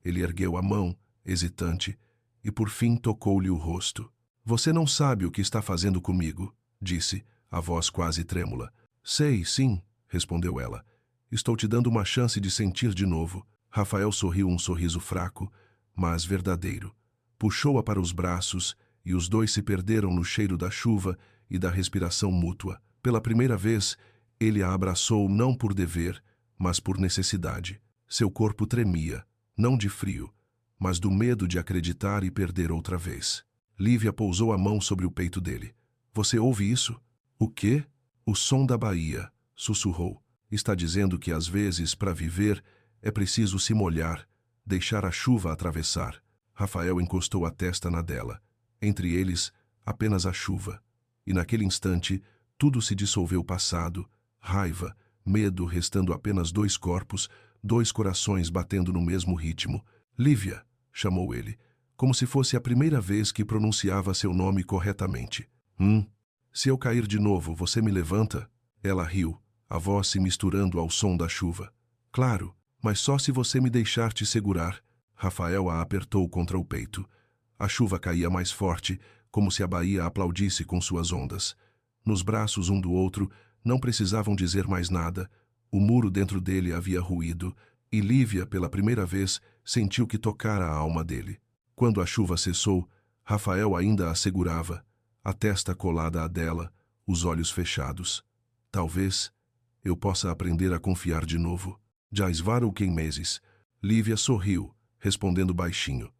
Ele ergueu a mão, hesitante, e por fim tocou-lhe o rosto. Você não sabe o que está fazendo comigo, disse, a voz quase trêmula. Sei, sim, respondeu ela. Estou te dando uma chance de sentir de novo. Rafael sorriu um sorriso fraco, mas verdadeiro. Puxou-a para os braços e os dois se perderam no cheiro da chuva e da respiração mútua. Pela primeira vez, ele a abraçou não por dever, mas por necessidade. Seu corpo tremia, não de frio, mas do medo de acreditar e perder outra vez. Lívia pousou a mão sobre o peito dele. Você ouve isso? O quê? O som da baía, sussurrou. Está dizendo que às vezes, para viver, é preciso se molhar, deixar a chuva atravessar. Rafael encostou a testa na dela. Entre eles, apenas a chuva. E naquele instante, tudo se dissolveu passado, raiva, medo, restando apenas dois corpos, dois corações batendo no mesmo ritmo. Lívia, chamou ele, como se fosse a primeira vez que pronunciava seu nome corretamente. Se eu cair de novo, você me levanta? Ela riu, a voz se misturando ao som da chuva. Claro, mas só se você me deixar te segurar. Rafael a apertou contra o peito. A chuva caía mais forte, como se a baía aplaudisse com suas ondas. Nos braços um do outro, não precisavam dizer mais nada. O muro dentro dele havia ruído, e Lívia, pela primeira vez, sentiu que tocara a alma dele. Quando a chuva cessou, Rafael ainda a segurava, a testa colada à dela, os olhos fechados. Talvez eu possa aprender a confiar de novo. Já esvaram meses. Lívia sorriu, respondendo baixinho.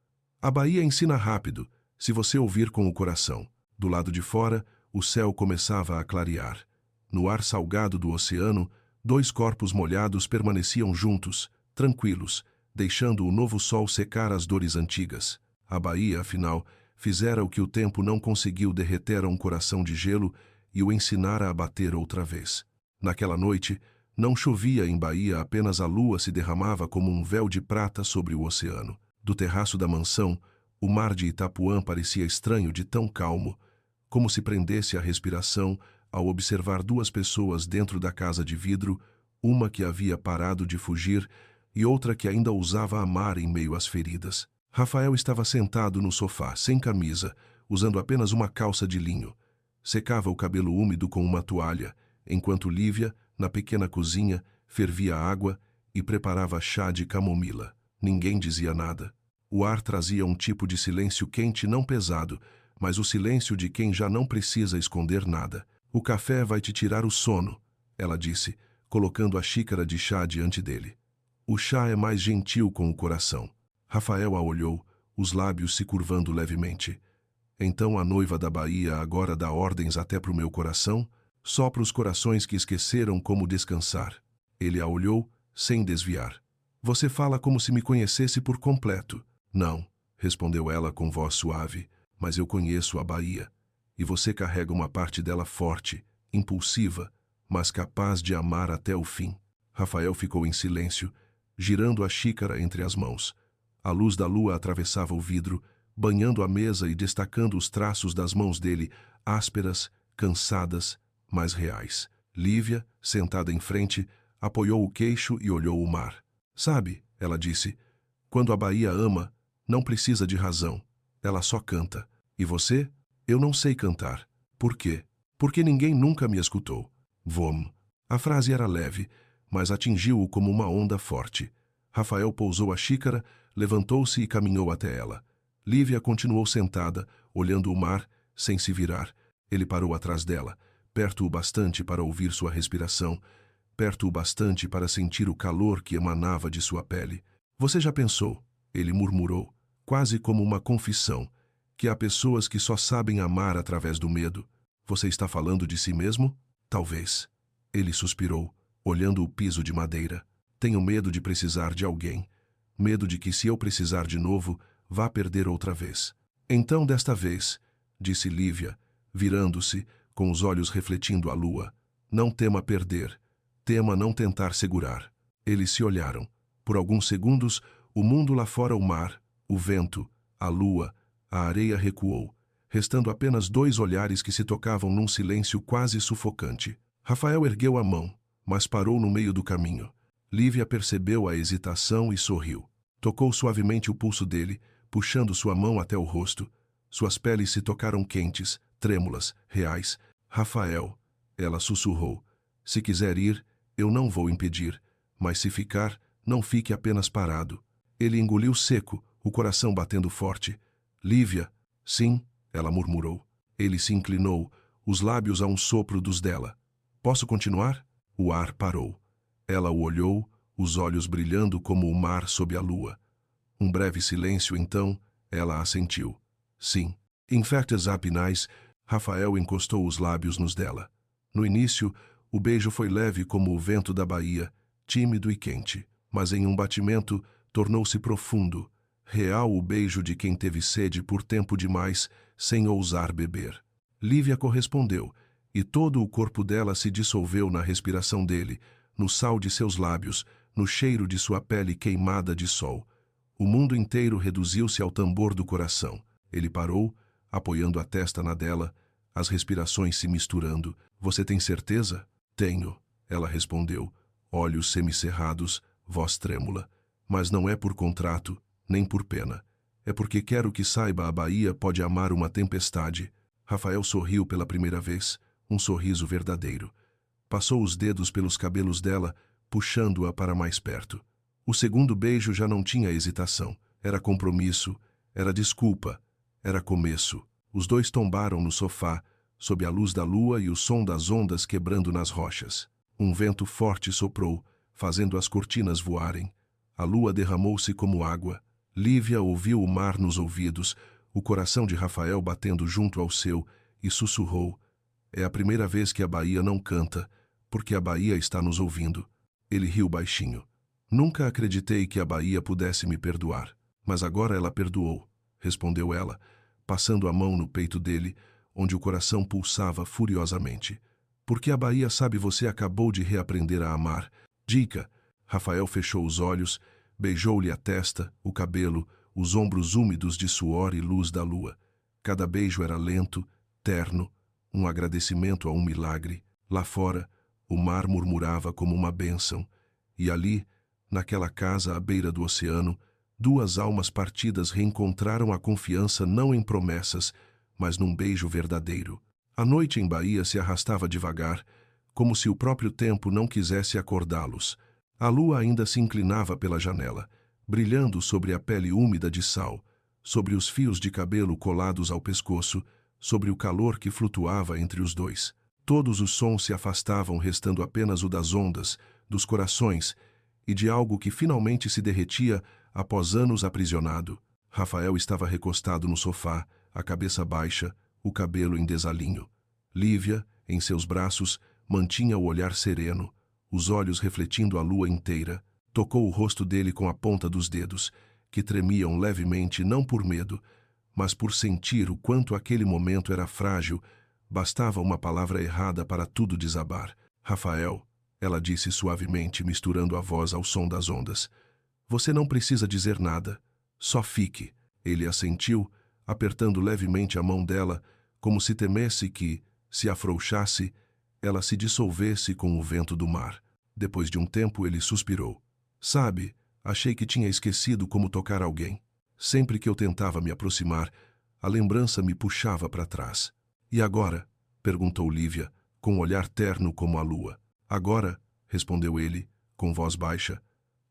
A baía ensina rápido, se você ouvir com o coração. Do lado de fora, o céu começava a clarear. No ar salgado do oceano, dois corpos molhados permaneciam juntos, tranquilos, deixando o novo sol secar as dores antigas. A baía, afinal, fizera o que o tempo não conseguiu derreter a um coração de gelo e o ensinara a bater outra vez. Naquela noite, não chovia em Bahia, apenas a lua se derramava como um véu de prata sobre o oceano. Do terraço da mansão, o mar de Itapuã parecia estranho de tão calmo, como se prendesse a respiração ao observar duas pessoas dentro da casa de vidro, uma que havia parado de fugir e outra que ainda ousava amar em meio às feridas. Rafael estava sentado no sofá, sem camisa, usando apenas uma calça de linho. Secava o cabelo úmido com uma toalha, enquanto Lívia, na pequena cozinha, fervia água e preparava chá de camomila. Ninguém dizia nada. O ar trazia um tipo de silêncio quente não pesado, mas o silêncio de quem já não precisa esconder nada. O café vai te tirar o sono, ela disse, colocando a xícara de chá diante dele. O chá é mais gentil com o coração. Rafael a olhou, os lábios se curvando levemente. Então a noiva da Bahia agora dá ordens até para o meu coração? Só para os corações que esqueceram como descansar. Ele a olhou, sem desviar. Você fala como se me conhecesse por completo. Não, respondeu ela com voz suave, mas eu conheço a Bahia. E você carrega uma parte dela forte, impulsiva, mas capaz de amar até o fim. Rafael ficou em silêncio, girando a xícara entre as mãos. A luz da lua atravessava o vidro, banhando a mesa e destacando os traços das mãos dele, ásperas, cansadas, mas reais. Lívia, sentada em frente, apoiou o queixo e olhou o mar. Sabe, ela disse, quando a Bahia ama, não precisa de razão. Ela só canta. E você? Eu não sei cantar. Por quê? Porque ninguém nunca me escutou. Vom. A frase era leve, mas atingiu-o como uma onda forte. Rafael pousou a xícara, levantou-se e caminhou até ela. Lívia continuou sentada, olhando o mar, sem se virar. Ele parou atrás dela, perto o bastante para ouvir sua respiração, perto o bastante para sentir o calor que emanava de sua pele. Você já pensou, ele murmurou, quase como uma confissão, que há pessoas que só sabem amar através do medo? Você está falando de si mesmo? Talvez. Ele suspirou, olhando o piso de madeira. Tenho medo de precisar de alguém. Medo de que, se eu precisar de novo, vá perder outra vez. Então, desta vez, disse Lívia, virando-se, com os olhos refletindo a lua, não tema perder, tema não tentar segurar. Eles se olharam. Por alguns segundos, o mundo lá fora, o mar, o vento, a lua, a areia recuou, restando apenas dois olhares que se tocavam num silêncio quase sufocante. Rafael ergueu a mão, mas parou no meio do caminho. Lívia percebeu a hesitação e sorriu. Tocou suavemente o pulso dele, puxando sua mão até o rosto. Suas peles se tocaram quentes, trêmulas, reais. Rafael, ela sussurrou. Se quiser ir, eu não vou impedir. Mas se ficar, não fique apenas parado. Ele engoliu seco, o coração batendo forte. Lívia, sim, ela murmurou. Ele se inclinou, os lábios a um sopro dos dela. Posso continuar? O ar parou. Ela o olhou, os olhos brilhando como o mar sob a lua. Um breve silêncio, então, ela assentiu. Sim. In fact, up nice, Rafael encostou os lábios nos dela. No início, o beijo foi leve como o vento da baía, tímido e quente, mas em um batimento tornou-se profundo, real o beijo de quem teve sede por tempo demais, sem ousar beber. Lívia correspondeu, e todo o corpo dela se dissolveu na respiração dele, no sal de seus lábios, no cheiro de sua pele queimada de sol. O mundo inteiro reduziu-se ao tambor do coração. Ele parou, apoiando a testa na dela, as respirações se misturando. Você tem certeza? Tenho, ela respondeu, olhos semicerrados, voz trêmula. Mas não é por contrato, nem por pena. É porque quero que saiba a Bahia pode amar uma tempestade. Rafael sorriu pela primeira vez, um sorriso verdadeiro. Passou os dedos pelos cabelos dela, puxando-a para mais perto. O segundo beijo já não tinha hesitação. Era compromisso, era desculpa, era começo. Os dois tombaram no sofá, sob a luz da lua e o som das ondas quebrando nas rochas. Um vento forte soprou, fazendo as cortinas voarem. A lua derramou-se como água. Lívia ouviu o mar nos ouvidos, o coração de Rafael batendo junto ao seu, e sussurrou. É a primeira vez que a Bahia não canta, porque a Bahia está nos ouvindo. Ele riu baixinho. Nunca acreditei que a Bahia pudesse me perdoar, mas agora ela perdoou, respondeu ela, passando a mão no peito dele, onde o coração pulsava furiosamente. Porque a Bahia sabe você acabou de reaprender a amar. Dica. Rafael fechou os olhos, beijou-lhe a testa, o cabelo, os ombros úmidos de suor e luz da lua. Cada beijo era lento, terno, um agradecimento a um milagre. Lá fora, o mar murmurava como uma bênção. E ali, naquela casa à beira do oceano, duas almas partidas reencontraram a confiança não em promessas, mas num beijo verdadeiro. A noite em Bahia se arrastava devagar, como se o próprio tempo não quisesse acordá-los. A lua ainda se inclinava pela janela, brilhando sobre a pele úmida de sal, sobre os fios de cabelo colados ao pescoço, sobre o calor que flutuava entre os dois. Todos os sons se afastavam, restando apenas o das ondas, dos corações e de algo que finalmente se derretia após anos aprisionado. Rafael estava recostado no sofá, a cabeça baixa, o cabelo em desalinho. Lívia, em seus braços, mantinha o olhar sereno, os olhos refletindo a lua inteira. Tocou o rosto dele com a ponta dos dedos, que tremiam levemente não por medo, mas por sentir o quanto aquele momento era frágil. Bastava uma palavra errada para tudo desabar. Rafael, ela disse suavemente, misturando a voz ao som das ondas. Você não precisa dizer nada. Só fique. Ele assentiu, apertando levemente a mão dela, como se temesse que, se afrouxasse, ela se dissolvesse com o vento do mar. Depois de um tempo ele suspirou. Sabe, achei que tinha esquecido como tocar alguém. Sempre que eu tentava me aproximar, a lembrança me puxava para trás. E agora? Perguntou Lívia, com um olhar terno como a lua. Agora, respondeu ele, com voz baixa,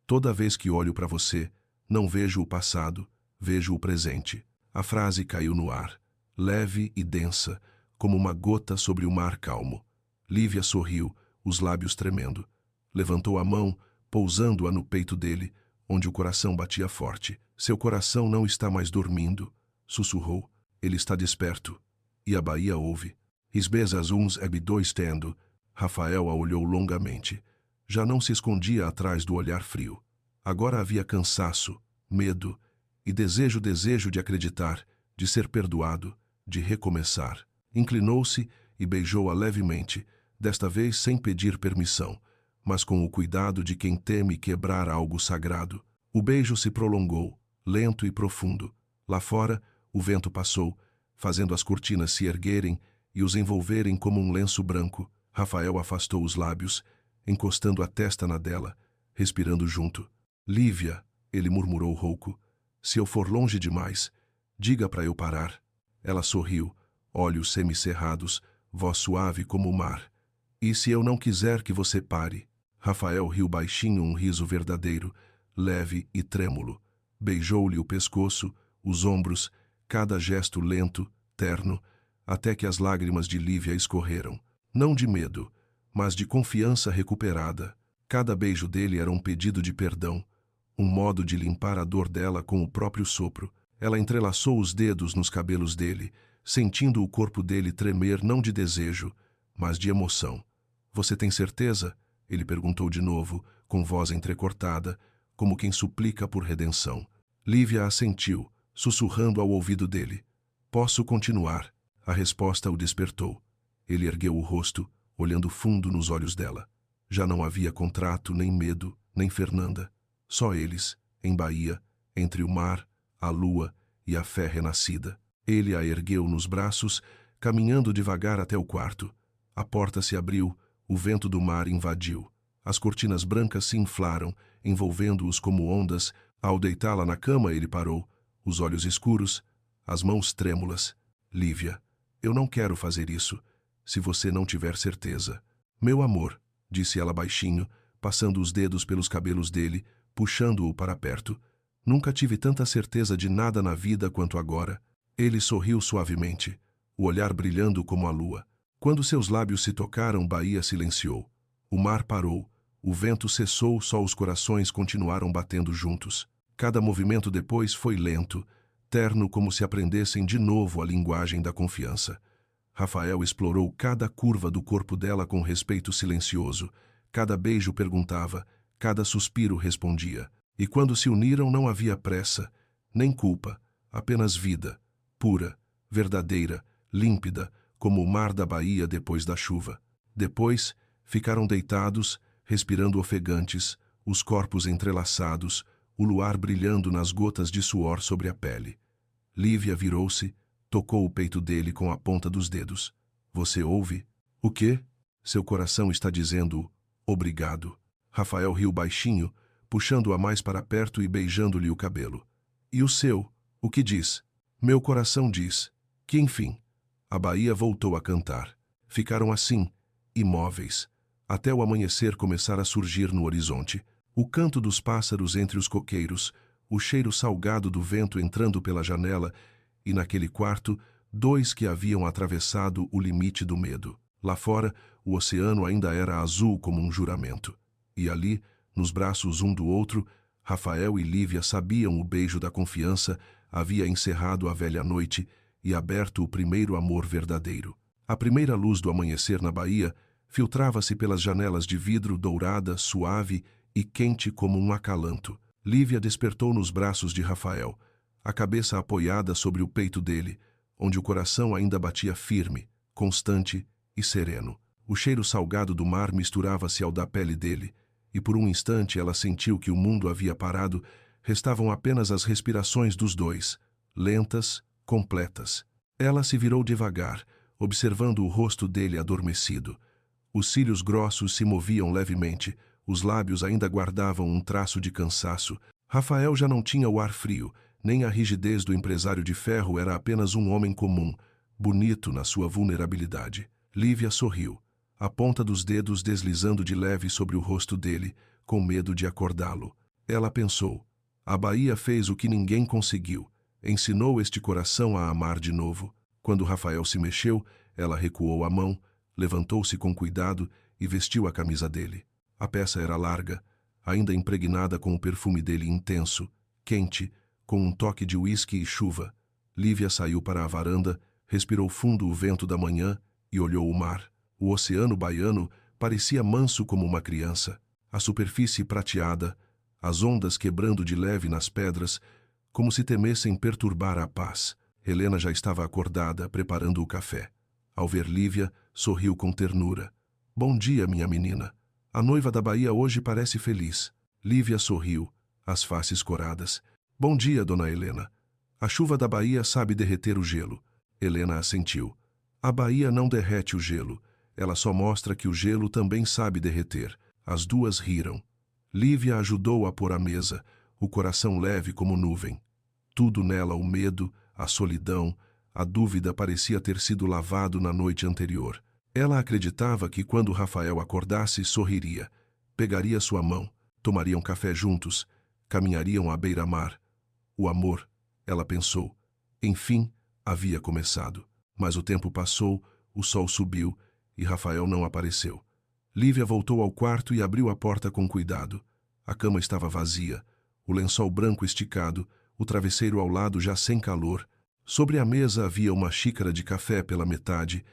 toda vez que olho para você, não vejo o passado, vejo o presente. A frase caiu no ar, leve e densa, como uma gota sobre o mar calmo. Lívia sorriu, os lábios tremendo. Levantou a mão, pousando-a no peito dele, onde o coração batia forte. Seu coração não está mais dormindo, sussurrou. Ele está desperto. E a Bahia ouve. His besas uns dois tendo. Rafael a olhou longamente. Já não se escondia atrás do olhar frio. Agora havia cansaço, medo e desejo de acreditar, de ser perdoado, de recomeçar. Inclinou-se e beijou-a levemente, desta vez sem pedir permissão, mas com o cuidado de quem teme quebrar algo sagrado. O beijo se prolongou, lento e profundo. Lá fora, o vento passou, fazendo as cortinas se erguerem e os envolverem como um lenço branco. Rafael afastou os lábios, encostando a testa na dela, respirando junto. Lívia, ele murmurou rouco, se eu for longe demais, diga para eu parar. Ela sorriu, olhos semicerrados, voz suave como o mar. E se eu não quiser que você pare? Rafael riu baixinho, um riso verdadeiro, leve e trêmulo. Beijou-lhe o pescoço, os ombros, cada gesto lento, terno, até que as lágrimas de Lívia escorreram. Não de medo, mas de confiança recuperada. Cada beijo dele era um pedido de perdão, um modo de limpar a dor dela com o próprio sopro. Ela entrelaçou os dedos nos cabelos dele, sentindo o corpo dele tremer não de desejo, mas de emoção. Você tem certeza? Ele perguntou de novo, com voz entrecortada, como quem suplica por redenção. Lívia assentiu, sussurrando ao ouvido dele. Posso continuar? A resposta o despertou. Ele ergueu o rosto, olhando fundo nos olhos dela. Já não havia contrato, nem medo, nem Fernanda. Só eles, em Bahia, entre o mar, a lua e a fé renascida. Ele a ergueu nos braços, caminhando devagar até o quarto. A porta se abriu, o vento do mar invadiu. As cortinas brancas se inflaram, envolvendo-os como ondas. Ao deitá-la na cama, ele parou, os olhos escuros, as mãos trêmulas. Lívia, eu não quero fazer isso, se você não tiver certeza. Meu amor, disse ela baixinho, passando os dedos pelos cabelos dele, puxando-o para perto. Nunca tive tanta certeza de nada na vida quanto agora. Ele sorriu suavemente, o olhar brilhando como a lua. Quando seus lábios se tocaram, Bahia silenciou. O mar parou, o vento cessou, só os corações continuaram batendo juntos. Cada movimento depois foi lento, terno, como se aprendessem de novo a linguagem da confiança. Rafael explorou cada curva do corpo dela com respeito silencioso. Cada beijo perguntava, cada suspiro respondia. E quando se uniram não havia pressa, nem culpa, apenas vida, pura, verdadeira, límpida, como o mar da Bahia depois da chuva. Depois, ficaram deitados, respirando ofegantes, os corpos entrelaçados, o luar brilhando nas gotas de suor sobre a pele. Lívia virou-se, tocou o peito dele com a ponta dos dedos. Você ouve? O quê? Seu coração está dizendo obrigado. Rafael riu baixinho, puxando-a mais para perto e beijando-lhe o cabelo. E o seu? O que diz? Meu coração diz que, enfim. A Bahia voltou a cantar. Ficaram assim, imóveis, até o amanhecer começar a surgir no horizonte. O canto dos pássaros entre os coqueiros, o cheiro salgado do vento entrando pela janela, e naquele quarto, dois que haviam atravessado o limite do medo. Lá fora, o oceano ainda era azul como um juramento. E ali, nos braços um do outro, Rafael e Lívia sabiam o beijo da confiança havia encerrado a velha noite e aberto o primeiro amor verdadeiro. A primeira luz do amanhecer na Bahia filtrava-se pelas janelas de vidro dourada, suave e quente como um acalanto. Lívia despertou nos braços de Rafael, a cabeça apoiada sobre o peito dele, onde o coração ainda batia firme, constante e sereno. O cheiro salgado do mar misturava-se ao da pele dele, e por um instante ela sentiu que o mundo havia parado, restavam apenas as respirações dos dois, lentas, completas. Ela se virou devagar, observando o rosto dele adormecido. Os cílios grossos se moviam levemente, os lábios ainda guardavam um traço de cansaço. Rafael já não tinha o ar frio, nem a rigidez do empresário de ferro, era apenas um homem comum, bonito na sua vulnerabilidade. Lívia sorriu, a ponta dos dedos deslizando de leve sobre o rosto dele, com medo de acordá-lo. Ela pensou, a Bahia fez o que ninguém conseguiu, ensinou este coração a amar de novo. Quando Rafael se mexeu, ela recuou a mão, levantou-se com cuidado e vestiu a camisa dele. A peça era larga, ainda impregnada com o perfume dele intenso, quente, com um toque de uísque e chuva. Lívia saiu para a varanda, respirou fundo o vento da manhã e olhou o mar. O oceano baiano parecia manso como uma criança. A superfície prateada, as ondas quebrando de leve nas pedras, como se temessem perturbar a paz. Helena já estava acordada, preparando o café. Ao ver Lívia, sorriu com ternura. Bom dia, minha menina. A noiva da Bahia hoje parece feliz. Lívia sorriu, as faces coradas. Bom dia, dona Helena. A chuva da Bahia sabe derreter o gelo. Helena assentiu. A Bahia não derrete o gelo. Ela só mostra que o gelo também sabe derreter. As duas riram. Lívia ajudou a pôr a mesa, o coração leve como nuvem. Tudo nela, o medo, a solidão, a dúvida parecia ter sido lavado na noite anterior. Ela acreditava que quando Rafael acordasse, sorriria, pegaria sua mão, tomariam café juntos, caminhariam à beira-mar. O amor, ela pensou, enfim, havia começado. Mas o tempo passou, o sol subiu e Rafael não apareceu. Lívia voltou ao quarto e abriu a porta com cuidado. A cama estava vazia, o lençol branco esticado, o travesseiro ao lado já sem calor. Sobre a mesa havia uma xícara de café pela metade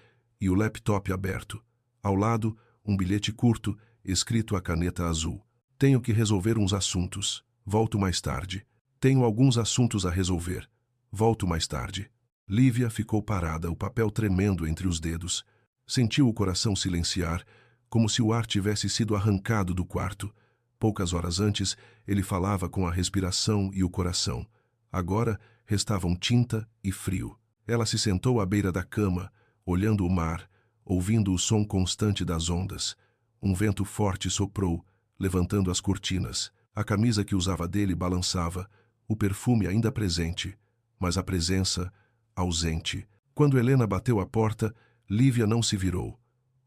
e o laptop aberto. Ao lado, um bilhete curto, escrito a caneta azul. Tenho que resolver uns assuntos. Volto mais tarde. Tenho alguns assuntos a resolver. Volto mais tarde. Lívia ficou parada, o papel tremendo entre os dedos. Sentiu o coração silenciar, como se o ar tivesse sido arrancado do quarto. Poucas horas antes, ele falava com a respiração e o coração. Agora, restavam tinta e frio. Ela se sentou à beira da cama, olhando o mar, ouvindo o som constante das ondas. Um vento forte soprou, levantando as cortinas. A camisa que usava dele balançava, o perfume ainda presente, mas a presença ausente. Quando Helena bateu à porta, Lívia não se virou.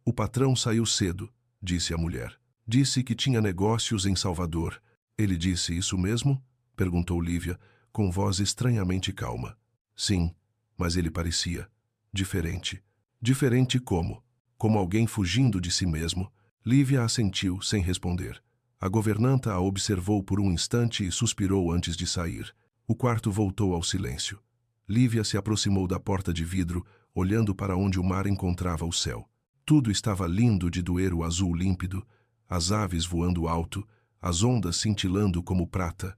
O patrão saiu cedo, disse a mulher. Disse que tinha negócios em Salvador. Ele disse isso mesmo? Perguntou Lívia, com voz estranhamente calma. Sim, mas ele parecia diferente. Diferente como? Como alguém fugindo de si mesmo. Lívia assentiu, sem responder. A governanta a observou por um instante e suspirou antes de sair. O quarto voltou ao silêncio. Lívia se aproximou da porta de vidro, olhando para onde o mar encontrava o céu. Tudo estava lindo de doer o azul límpido, as aves voando alto, as ondas cintilando como prata.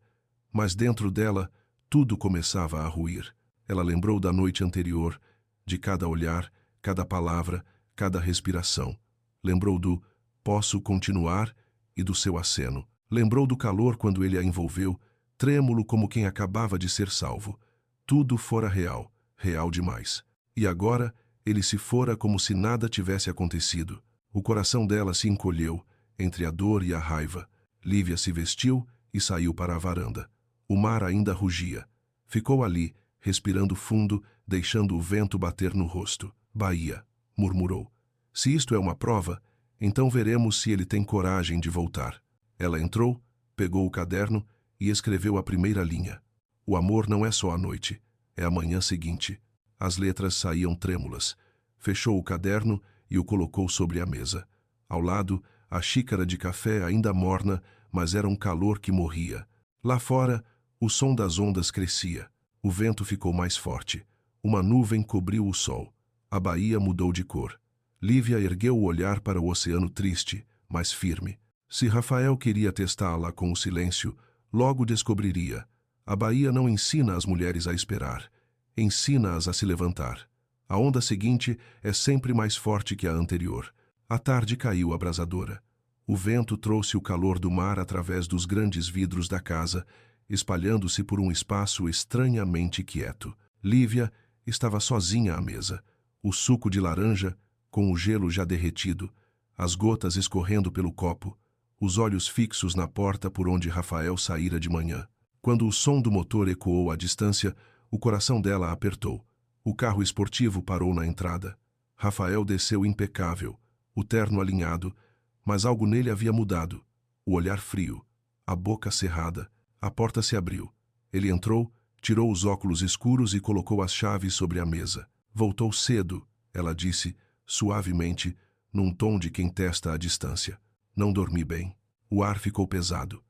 Mas dentro dela, tudo começava a ruir. Ela lembrou da noite anterior, de cada olhar, cada palavra, cada respiração. Lembrou do "posso continuar" e do seu aceno. Lembrou do calor quando ele a envolveu, trêmulo como quem acabava de ser salvo. Tudo fora real, real demais. E agora, ele se fora como se nada tivesse acontecido. O coração dela se encolheu, entre a dor e a raiva. Lívia se vestiu e saiu para a varanda. O mar ainda rugia. Ficou ali, respirando fundo, deixando o vento bater no rosto. Bahia, murmurou. Se isto é uma prova, então veremos se ele tem coragem de voltar. Ela entrou, pegou o caderno e escreveu a primeira linha. O amor não é só a noite, é a manhã seguinte. As letras saíam trêmulas. Fechou o caderno e o colocou sobre a mesa. Ao lado, a xícara de café ainda morna, mas era um calor que morria. Lá fora, o som das ondas crescia. O vento ficou mais forte. Uma nuvem cobriu o sol. A baía mudou de cor. Lívia ergueu o olhar para o oceano triste, mas firme. Se Rafael queria testá-la com o silêncio, logo descobriria. A baía não ensina as mulheres a esperar. Ensina-as a se levantar. A onda seguinte é sempre mais forte que a anterior. A tarde caiu abrasadora. O vento trouxe o calor do mar através dos grandes vidros da casa, espalhando-se por um espaço estranhamente quieto. Lívia estava sozinha à mesa. O suco de laranja, com o gelo já derretido, as gotas escorrendo pelo copo, os olhos fixos na porta por onde Rafael saíra de manhã. Quando o som do motor ecoou à distância, o coração dela apertou. O carro esportivo parou na entrada. Rafael desceu impecável, o terno alinhado, mas algo nele havia mudado. O olhar frio, a boca cerrada. A porta se abriu. Ele entrou, tirou os óculos escuros e colocou as chaves sobre a mesa. Voltou cedo, ela disse, suavemente, num tom de quem testa a distância. Não dormi bem. O ar ficou pesado.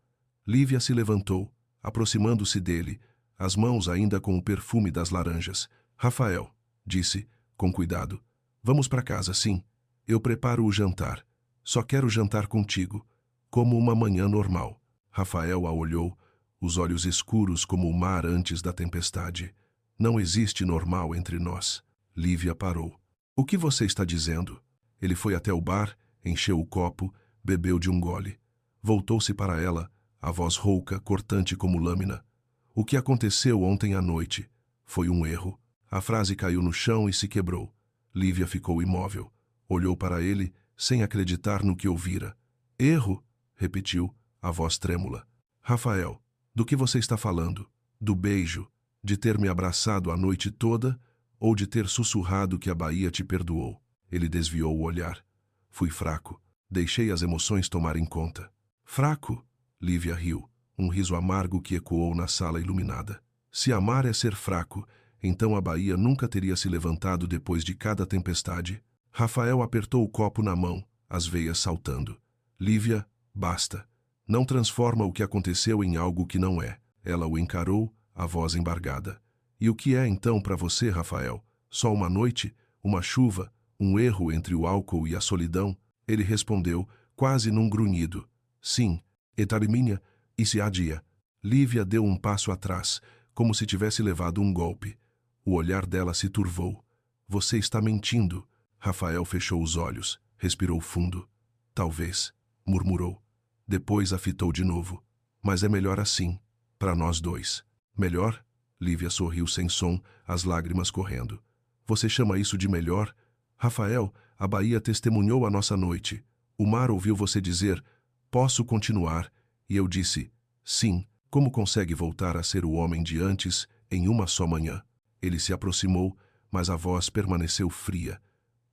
Lívia se levantou, aproximando-se dele, as mãos ainda com o perfume das laranjas. Rafael, disse, com cuidado. Vamos para casa, sim. Eu preparo o jantar. Só quero jantar contigo, como uma manhã normal. Rafael a olhou, os olhos escuros como o mar antes da tempestade. Não existe normal entre nós. Lívia parou. O que você está dizendo? Ele foi até o bar, encheu o copo, bebeu de um gole. Voltou-se para ela, a voz rouca, cortante como lâmina. O que aconteceu ontem à noite? Foi um erro. A frase caiu no chão e se quebrou. Lívia ficou imóvel. Olhou para ele, sem acreditar no que ouvira. Erro? Repetiu, a voz trêmula. Rafael, do que você está falando? Do beijo? De ter me abraçado a noite toda? Ou de ter sussurrado que a Bahia te perdoou? Ele desviou o olhar. Fui fraco. Deixei as emoções tomarem conta. Fraco? Lívia riu. Um riso amargo que ecoou na sala iluminada. Se amar é ser fraco, então a Bahia nunca teria se levantado depois de cada tempestade. Rafael apertou o copo na mão, as veias saltando. Lívia, basta. Não transforma o que aconteceu em algo que não é. Ela o encarou, a voz embargada. E o que é então para você, Rafael? Só uma noite? Uma chuva? Um erro entre o álcool e a solidão? Ele respondeu, quase num grunhido. Sim, etariminha, e se há dia. Lívia deu um passo atrás, como se tivesse levado um golpe. O olhar dela se turvou. Você está mentindo. Rafael fechou os olhos, respirou fundo. Talvez, murmurou. Depois a fitou de novo. Mas é melhor assim, para nós dois. Melhor? Lívia sorriu sem som, as lágrimas correndo. Você chama isso de melhor? Rafael, a Bahia testemunhou a nossa noite. O mar ouviu você dizer, posso continuar? E eu disse, sim. Como consegue voltar a ser o homem de antes em uma só manhã? Ele se aproximou, mas a voz permaneceu fria.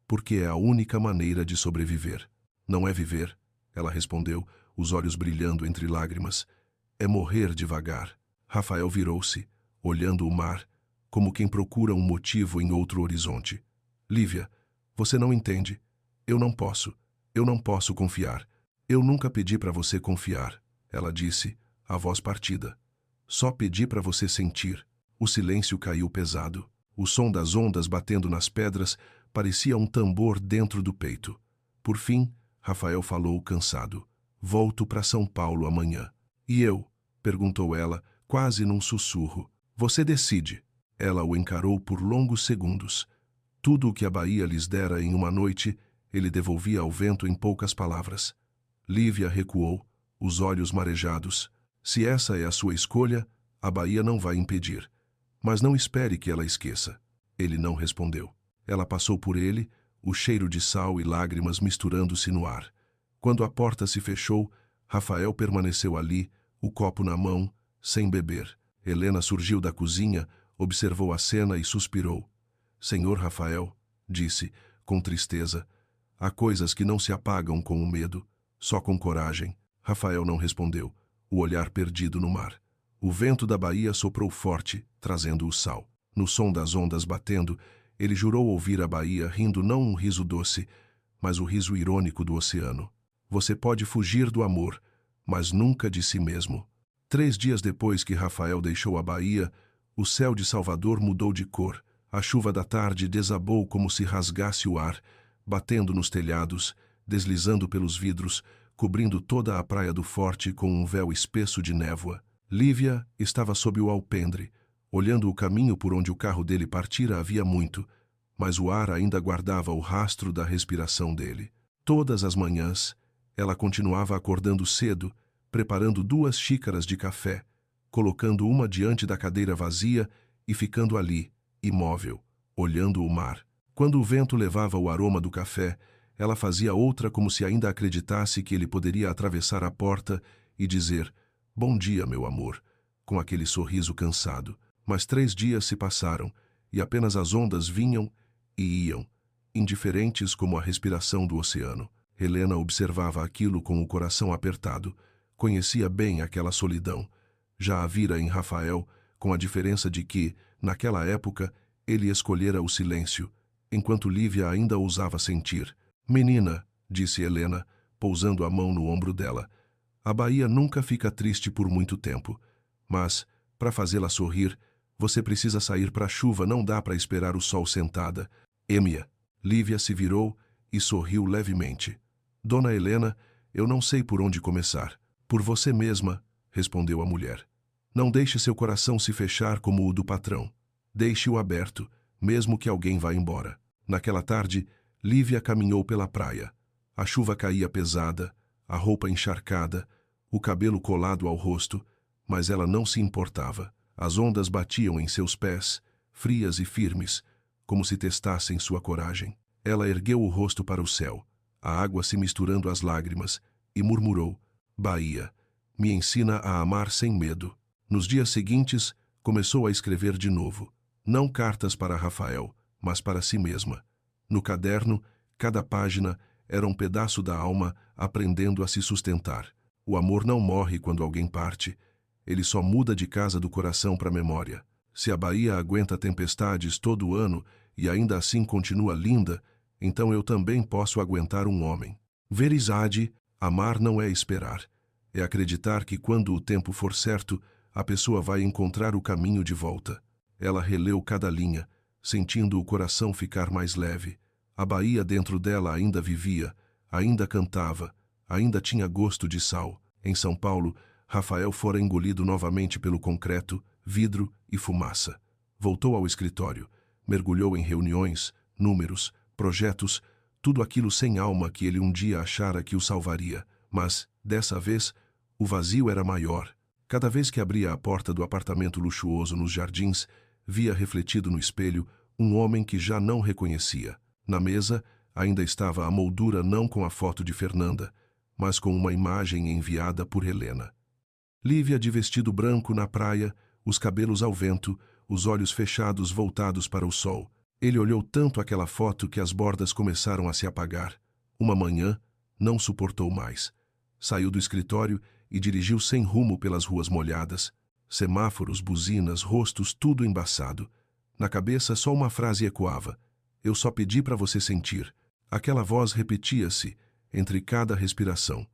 Porque é a única maneira de sobreviver. Não é viver, ela respondeu, os olhos brilhando entre lágrimas. É morrer devagar. Rafael virou-se, olhando o mar, como quem procura um motivo em outro horizonte. Lívia, você não entende. Eu não posso confiar. Eu nunca pedi para você confiar, ela disse, a voz partida. Só pedi para você sentir. O silêncio caiu pesado. O som das ondas batendo nas pedras parecia um tambor dentro do peito. Por fim, Rafael falou cansado. Volto para São Paulo amanhã. E eu? Perguntou ela, quase num sussurro. Você decide. Ela o encarou por longos segundos. Tudo o que a Bahia lhes dera em uma noite, ele devolvia ao vento em poucas palavras. Lívia recuou, os olhos marejados. Se essa é a sua escolha, a Bahia não vai impedir. Mas não espere que ela esqueça. Ele não respondeu. Ela passou por ele, o cheiro de sal e lágrimas misturando-se no ar. Quando a porta se fechou, Rafael permaneceu ali, o copo na mão, sem beber. Helena surgiu da cozinha, observou a cena e suspirou. Senhor Rafael, disse, com tristeza, há coisas que não se apagam com o medo, só com coragem. Rafael não respondeu, o olhar perdido no mar. O vento da Bahia soprou forte, trazendo o sal. No som das ondas batendo, ele jurou ouvir a Bahia rindo não um riso doce, mas o riso irônico do oceano. Você pode fugir do amor, mas nunca de si mesmo. 3 dias depois que Rafael deixou a Bahia, o céu de Salvador mudou de cor. A chuva da tarde desabou como se rasgasse o ar, batendo nos telhados, deslizando pelos vidros, cobrindo toda a praia do Forte com um véu espesso de névoa. Lívia estava sob o alpendre, olhando o caminho por onde o carro dele partira havia muito, mas o ar ainda guardava o rastro da respiração dele. Todas as manhãs, ela continuava acordando cedo, preparando 2 xícaras de café, colocando uma diante da cadeira vazia e ficando ali, imóvel, olhando o mar. Quando o vento levava o aroma do café, ela fazia outra como se ainda acreditasse que ele poderia atravessar a porta e dizer, bom dia, meu amor, com aquele sorriso cansado. Mas 3 dias se passaram, e apenas as ondas vinham e iam, indiferentes como a respiração do oceano. Helena observava aquilo com o coração apertado. Conhecia bem aquela solidão. Já a vira em Rafael, com a diferença de que, naquela época, ele escolhera o silêncio, enquanto Lívia ainda ousava sentir. Menina, disse Helena, pousando a mão no ombro dela, a Bahia nunca fica triste por muito tempo. Mas, para fazê-la sorrir, você precisa sair para a chuva, não dá para esperar o sol sentada. Êmia. Lívia se virou e sorriu levemente. Dona Helena, eu não sei por onde começar. Por você mesma, respondeu a mulher. Não deixe seu coração se fechar como o do patrão. Deixe-o aberto, mesmo que alguém vá embora. Naquela tarde, Lívia caminhou pela praia. A chuva caía pesada, a roupa encharcada, o cabelo colado ao rosto, mas ela não se importava. As ondas batiam em seus pés, frias e firmes, como se testassem sua coragem. Ela ergueu o rosto para o céu, a água se misturando às lágrimas, e murmurou, Bahia, Me ensina a amar sem medo. Nos dias seguintes, começou a escrever de novo. Não cartas para Rafael, mas para si mesma. No caderno, cada página era um pedaço da alma aprendendo a se sustentar. O amor não morre quando alguém parte. Ele só muda de casa do coração para a memória. Se a Bahia aguenta tempestades todo ano e ainda assim continua linda, então eu também posso aguentar um homem. Verizade, amar não é esperar. É acreditar que quando o tempo for certo, a pessoa vai encontrar o caminho de volta. Ela releu cada linha, sentindo o coração ficar mais leve. A Bahia dentro dela ainda vivia, ainda cantava, ainda tinha gosto de sal. Em São Paulo, Rafael fora engolido novamente pelo concreto, vidro e fumaça. Voltou ao escritório, mergulhou em reuniões, números, projetos, tudo aquilo sem alma que ele um dia achara que o salvaria. Mas, dessa vez, o vazio era maior. Cada vez que abria a porta do apartamento luxuoso nos Jardins, via refletido no espelho um homem que já não reconhecia. Na mesa, ainda estava a moldura não com a foto de Fernanda, mas com uma imagem enviada por Helena. Lívia de vestido branco na praia, os cabelos ao vento, os olhos fechados voltados para o sol. Ele olhou tanto aquela foto que as bordas começaram a se apagar. Uma manhã, não suportou mais. Saiu do escritório e dirigiu sem rumo pelas ruas molhadas. Semáforos, buzinas, rostos, tudo embaçado. Na cabeça só uma frase ecoava: "Eu só pedi para você sentir." Aquela voz repetia-se entre cada respiração.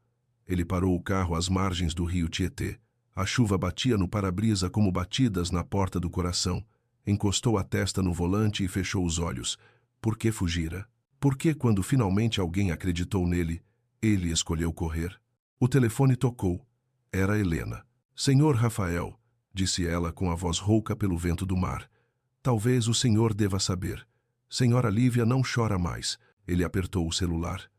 Ele parou o carro às margens do rio Tietê. A chuva batia no para-brisa como batidas na porta do coração. Encostou a testa no volante e fechou os olhos. Por que fugira? Por que, quando finalmente alguém acreditou nele, ele escolheu correr? O telefone tocou. Era Helena. "Senhor Rafael", disse ela com a voz rouca pelo vento do mar. "Talvez o senhor deva saber. Senhora Lívia não chora mais." Ele apertou o celular.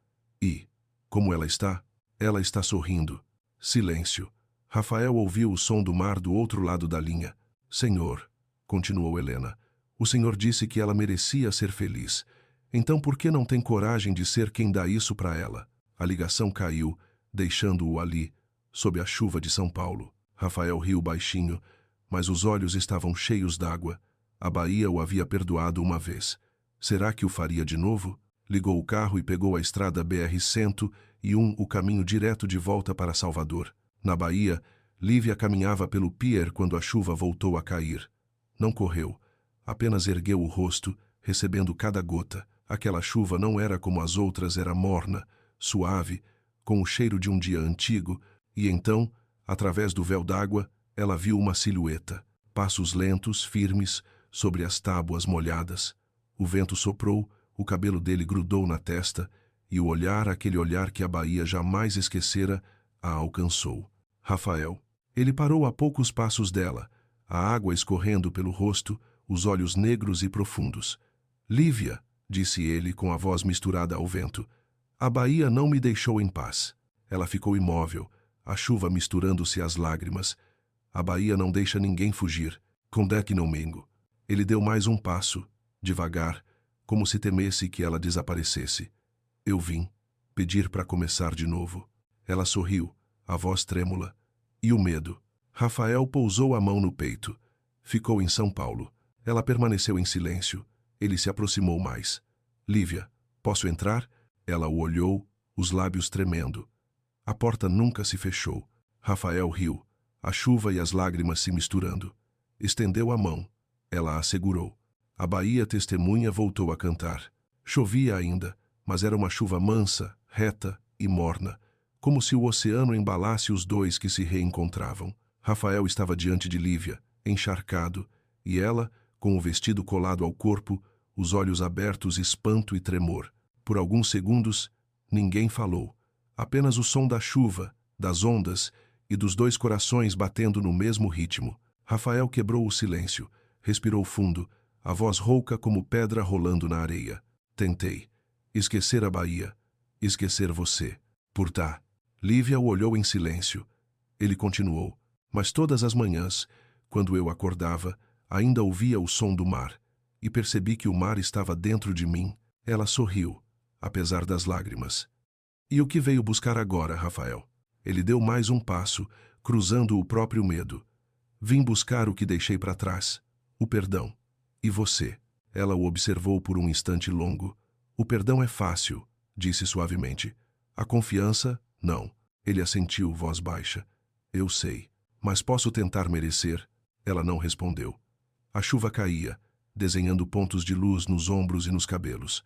"E como ela está?" "Ela está sorrindo." Silêncio. Rafael ouviu o som do mar do outro lado da linha. "Senhor", continuou Helena, "o senhor disse que ela merecia ser feliz. Então por que não tem coragem de ser quem dá isso para ela?" A ligação caiu, deixando-o ali, sob a chuva de São Paulo. Rafael riu baixinho, mas os olhos estavam cheios d'água. A Bahia o havia perdoado uma vez. Será que o faria de novo? Ligou o carro e pegou a estrada BR-101, o caminho direto de volta para Salvador. Na Bahia, Lívia caminhava pelo pier quando a chuva voltou a cair. Não correu, apenas ergueu o rosto, recebendo cada gota. Aquela chuva não era como as outras, era morna, suave, com o cheiro de um dia antigo, e então, através do véu d'água, ela viu uma silhueta. Passos lentos, firmes, sobre as tábuas molhadas. O vento soprou, o cabelo dele grudou na testa, e o olhar, aquele olhar que a Bahia jamais esquecera, a alcançou. Rafael. Ele parou a poucos passos dela, a água escorrendo pelo rosto, os olhos negros e profundos. "Lívia", disse ele com a voz misturada ao vento. "A Bahia não me deixou em paz." Ela ficou imóvel, a chuva misturando-se às lágrimas. A Bahia não deixa ninguém fugir. Condé que não mengo. Ele deu mais um passo, devagar, como se temesse que ela desaparecesse. "Eu vim pedir para começar de novo." Ela sorriu, a voz trêmula. "E o medo?" Rafael pousou a mão no peito. Ficou em São Paulo. Ela permaneceu em silêncio. Ele se aproximou mais. "Lívia, posso entrar?" Ela o olhou, os lábios tremendo. A porta nunca se fechou. Rafael riu, a chuva e as lágrimas se misturando. Estendeu a mão. Ela a segurou. A Bahia testemunha voltou a cantar. Chovia ainda, mas era uma chuva mansa, reta e morna, como se o oceano embalasse os dois que se reencontravam. Rafael estava diante de Lívia, encharcado, e ela, com o vestido colado ao corpo, os olhos abertos, espanto e tremor. Por alguns segundos, ninguém falou. Apenas o som da chuva, das ondas e dos dois corações batendo no mesmo ritmo. Rafael quebrou o silêncio, respirou fundo, a voz rouca como pedra rolando na areia. "Tentei esquecer a Bahia, esquecer você. Purtá." Lívia o olhou em silêncio. Ele continuou. "Mas todas as manhãs, quando eu acordava, ainda ouvia o som do mar, e percebi que o mar estava dentro de mim." Ela sorriu, apesar das lágrimas. "E o que veio buscar agora, Rafael?" Ele deu mais um passo, cruzando o próprio medo. Vim buscar o que deixei para trás. O perdão. E você? Ela o observou por um instante longo. O perdão é fácil, disse suavemente. A confiança, não. Ele assentiu, voz baixa. Eu sei. Mas posso tentar merecer? Ela não respondeu. A chuva caía, desenhando pontos de luz nos ombros e nos cabelos.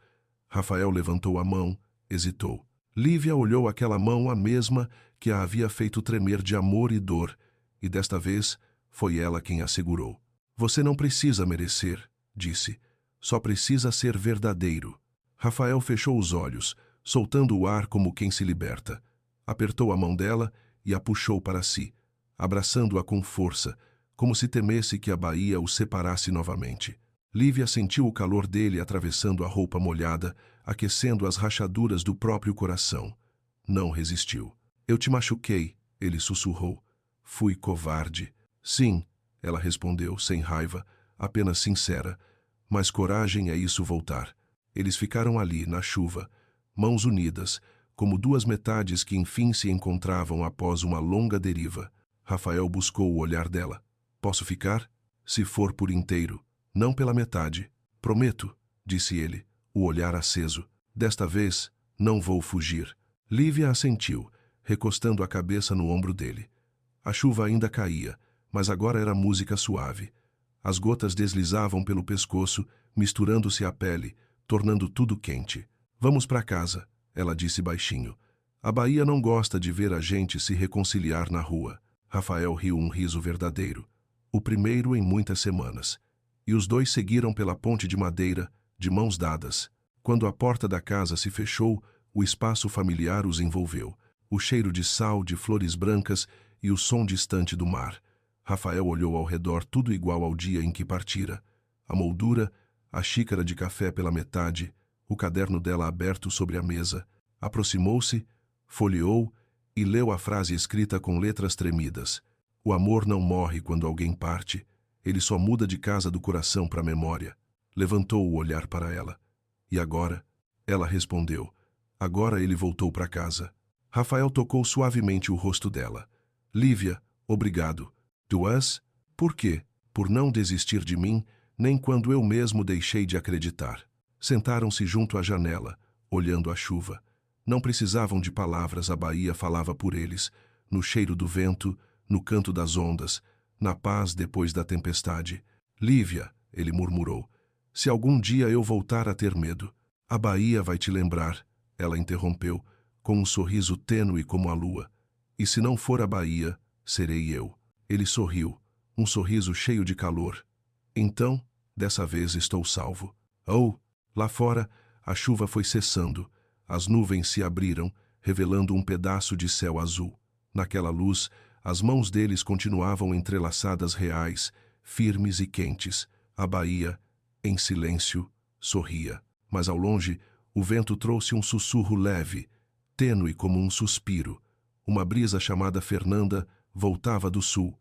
Rafael levantou a mão, hesitou. Lívia olhou aquela mão, a mesma que a havia feito tremer de amor e dor, e desta vez foi ela quem a segurou. Você não precisa merecer, disse. Só precisa ser verdadeiro. Rafael fechou os olhos, soltando o ar como quem se liberta. Apertou a mão dela e a puxou para si, abraçando-a com força, como se temesse que a baía o separasse novamente. Lívia sentiu o calor dele atravessando a roupa molhada, aquecendo as rachaduras do próprio coração. Não resistiu. Eu te machuquei, ele sussurrou. Fui covarde. Sim, ela respondeu, sem raiva, apenas sincera. Mas coragem é isso voltar. Eles ficaram ali, na chuva, mãos unidas, como duas metades que enfim se encontravam após uma longa deriva. Rafael buscou o olhar dela. Posso ficar? Se for por inteiro. Não pela metade. Prometo, disse ele, o olhar aceso. Desta vez, não vou fugir. Lívia assentiu, recostando a cabeça no ombro dele. A chuva ainda caía, mas agora era música suave. As gotas deslizavam pelo pescoço, misturando-se à pele, tornando tudo quente. Vamos para casa, ela disse baixinho. A Baía não gosta de ver a gente se reconciliar na rua. Rafael riu um riso verdadeiro. O primeiro em muitas semanas. E os dois seguiram pela ponte de madeira, de mãos dadas. Quando a porta da casa se fechou, o espaço familiar os envolveu. O cheiro de sal, de flores brancas e o som distante do mar. Rafael olhou ao redor, tudo igual ao dia em que partira. A moldura, a xícara de café pela metade, o caderno dela aberto sobre a mesa. Aproximou-se, folheou e leu a frase escrita com letras tremidas. O amor não morre quando alguém parte. Ele só muda de casa do coração para a memória. Levantou o olhar para ela. E agora? Ela respondeu. Agora ele voltou para casa. Rafael tocou suavemente o rosto dela. Lívia, obrigado. Duas? Por quê? Por não desistir de mim, nem quando eu mesmo deixei de acreditar. Sentaram-se junto à janela, olhando a chuva. Não precisavam de palavras, a Baía falava por eles, no cheiro do vento, no canto das ondas, na paz depois da tempestade. Lívia, ele murmurou, se algum dia eu voltar a ter medo, a Baía vai te lembrar, ela interrompeu, com um sorriso tênue como a lua. E se não for a Baía, serei eu. Ele sorriu, um sorriso cheio de calor. Então, dessa vez estou salvo. Oh, lá fora, a chuva foi cessando. As nuvens se abriram, revelando um pedaço de céu azul. Naquela luz, as mãos deles continuavam entrelaçadas reais, firmes e quentes. A Baía, em silêncio, sorria. Mas ao longe, o vento trouxe um sussurro leve, tênue como um suspiro. Uma brisa chamada Fernanda voltava do sul.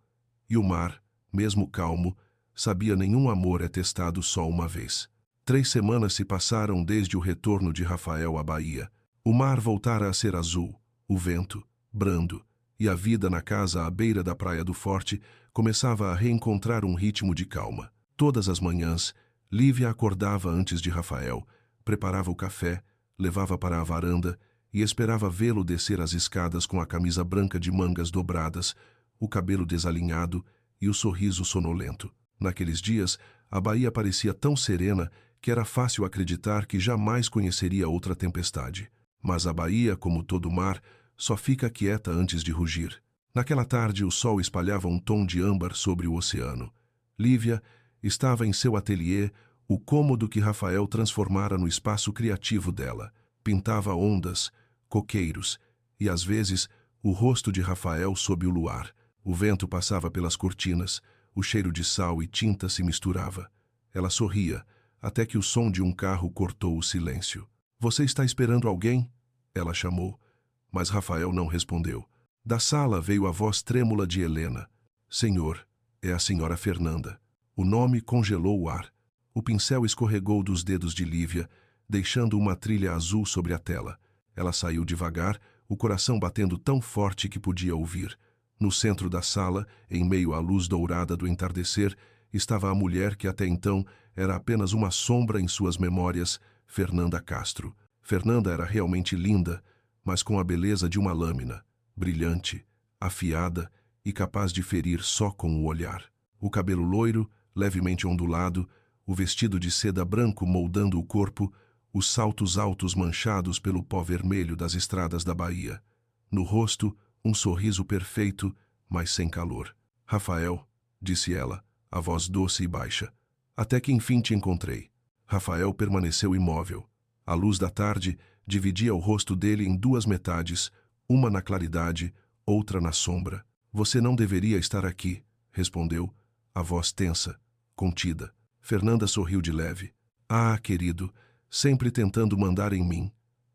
E o mar, mesmo calmo, sabia nenhum amor é testado só uma vez. 3 semanas se passaram desde o retorno de Rafael à Baía. O mar voltara a ser azul, o vento, brando, e a vida na casa à beira da Praia do Forte começava a reencontrar um ritmo de calma. Todas as manhãs, Lívia acordava antes de Rafael, preparava o café, levava para a varanda e esperava vê-lo descer as escadas com a camisa branca de mangas dobradas, o cabelo desalinhado e o sorriso sonolento. Naqueles dias, a Baía parecia tão serena que era fácil acreditar que jamais conheceria outra tempestade. Mas a Baía, como todo mar, só fica quieta antes de rugir. Naquela tarde, o sol espalhava um tom de âmbar sobre o oceano. Lívia estava em seu ateliê, o cômodo que Rafael transformara no espaço criativo dela. Pintava ondas, coqueiros e, às vezes, o rosto de Rafael sob o luar. O vento passava pelas cortinas, o cheiro de sal e tinta se misturava. Ela sorria, até que o som de um carro cortou o silêncio. Você está esperando alguém? Ela chamou, mas Rafael não respondeu. Da sala veio a voz trêmula de Helena. Senhor, é a senhora Fernanda. O nome congelou o ar. O pincel escorregou dos dedos de Lívia, deixando uma trilha azul sobre a tela. Ela saiu devagar, o coração batendo tão forte que podia ouvir. No centro da sala, em meio à luz dourada do entardecer, estava a mulher que até então era apenas uma sombra em suas memórias, Fernanda Castro. Fernanda era realmente linda, mas com a beleza de uma lâmina, brilhante, afiada e capaz de ferir só com o olhar. O cabelo loiro, levemente ondulado, o vestido de seda branco moldando o corpo, os saltos altos manchados pelo pó vermelho das estradas da Bahia. No rosto, um sorriso perfeito, mas sem calor. Rafael, disse ela, a voz doce e baixa, até que enfim te encontrei. Rafael permaneceu imóvel. A luz da tarde dividia o rosto dele em duas metades, uma na claridade, outra na sombra. Você não deveria estar aqui, respondeu, a voz tensa, contida. Fernanda sorriu de leve. Ah, querido, sempre tentando mandar em mim.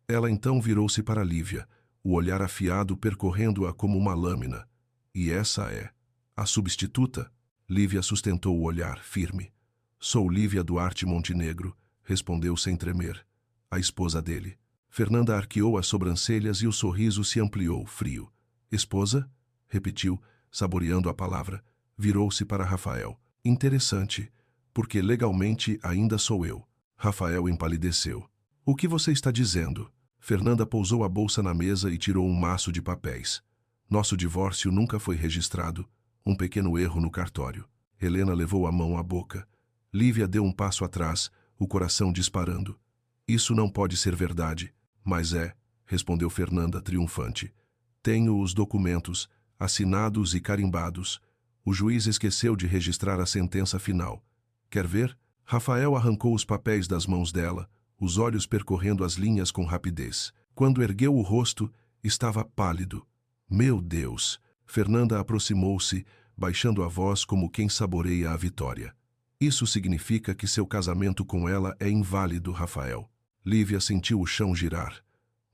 Ela então virou-se para Lívia, o olhar afiado percorrendo-a como uma lâmina. E essa é a substituta? Lívia sustentou o olhar, firme. Sou Lívia Duarte Montenegro, respondeu sem tremer. A esposa dele. Fernanda arqueou as sobrancelhas e o sorriso se ampliou, frio. Esposa? Repetiu, saboreando a palavra. Virou-se para Rafael. Interessante, porque legalmente ainda sou eu. Rafael empalideceu. O que você está dizendo? Fernanda pousou a bolsa na mesa e tirou um maço de papéis. Nosso divórcio nunca foi registrado. Um pequeno erro no cartório. Helena levou a mão à boca. Lívia deu um passo atrás, o coração disparando. Isso não pode ser verdade. Mas é, respondeu Fernanda triunfante. Tenho os documentos, assinados e carimbados. O juiz esqueceu de registrar a sentença final. Quer ver? Rafael arrancou os papéis das mãos dela, os olhos percorrendo as linhas com rapidez. Quando ergueu o rosto, estava pálido. Meu Deus! Fernanda aproximou-se, baixando a voz como quem saboreia a vitória. Isso significa que seu casamento com ela é inválido, Rafael. Lívia sentiu o chão girar.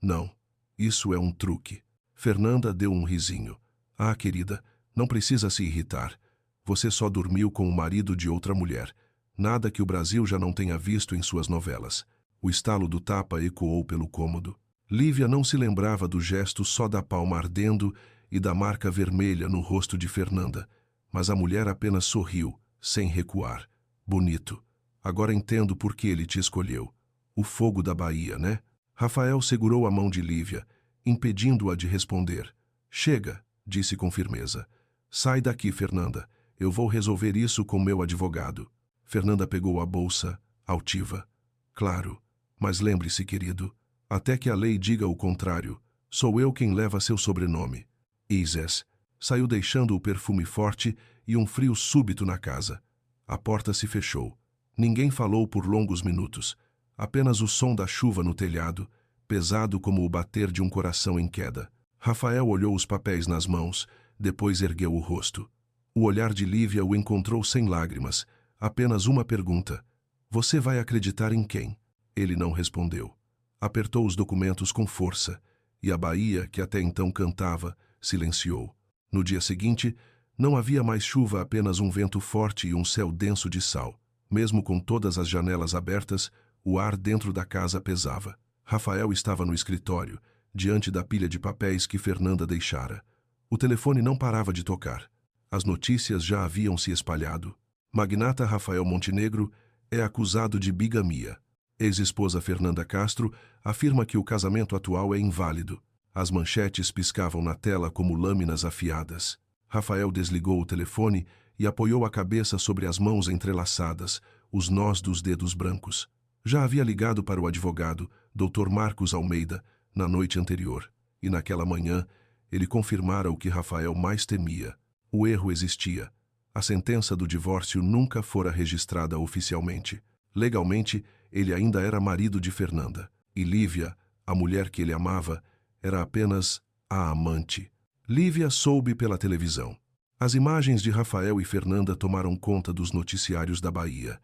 Não, isso é um truque. Fernanda deu um risinho. Ah, querida, não precisa se irritar. Você só dormiu com o marido de outra mulher. Nada que o Brasil já não tenha visto em suas novelas. O estalo do tapa ecoou pelo cômodo. Lívia não se lembrava do gesto só da palma ardendo e da marca vermelha no rosto de Fernanda, mas a mulher apenas sorriu, sem recuar. Bonito. Agora entendo por que ele te escolheu. O fogo da Bahia, né? Rafael segurou a mão de Lívia, impedindo-a de responder. Chega, disse com firmeza. Sai daqui, Fernanda. Eu vou resolver isso com meu advogado. Fernanda pegou a bolsa, altiva. Claro, mas lembre-se, querido, até que a lei diga o contrário, sou eu quem leva seu sobrenome. Ises saiu deixando o perfume forte e um frio súbito na casa. A porta se fechou. Ninguém falou por longos minutos. Apenas o som da chuva no telhado, pesado como o bater de um coração em queda. Rafael olhou os papéis nas mãos, depois ergueu o rosto. O olhar de Lívia o encontrou sem lágrimas, apenas uma pergunta. Você vai acreditar em quem? Ele não respondeu. Apertou os documentos com força, e a Bahia, que até então cantava, silenciou. No dia seguinte, não havia mais chuva, apenas um vento forte e um céu denso de sal. Mesmo com todas as janelas abertas, o ar dentro da casa pesava. Rafael estava no escritório, diante da pilha de papéis que Fernanda deixara. O telefone não parava de tocar. As notícias já haviam se espalhado. Magnata Rafael Montenegro é acusado de bigamia. Ex-esposa Fernanda Castro afirma que o casamento atual é inválido. As manchetes piscavam na tela como lâminas afiadas. Rafael desligou o telefone e apoiou a cabeça sobre as mãos entrelaçadas, os nós dos dedos brancos. Já havia ligado para o advogado, Dr. Marcos Almeida, na noite anterior, e naquela manhã ele confirmara o que Rafael mais temia. O erro existia. A sentença do divórcio nunca fora registrada oficialmente. Legalmente, ele ainda era marido de Fernanda, e Lívia, a mulher que ele amava, era apenas a amante. Lívia soube pela televisão. As imagens de Rafael e Fernanda tomaram conta dos noticiários da Bahia.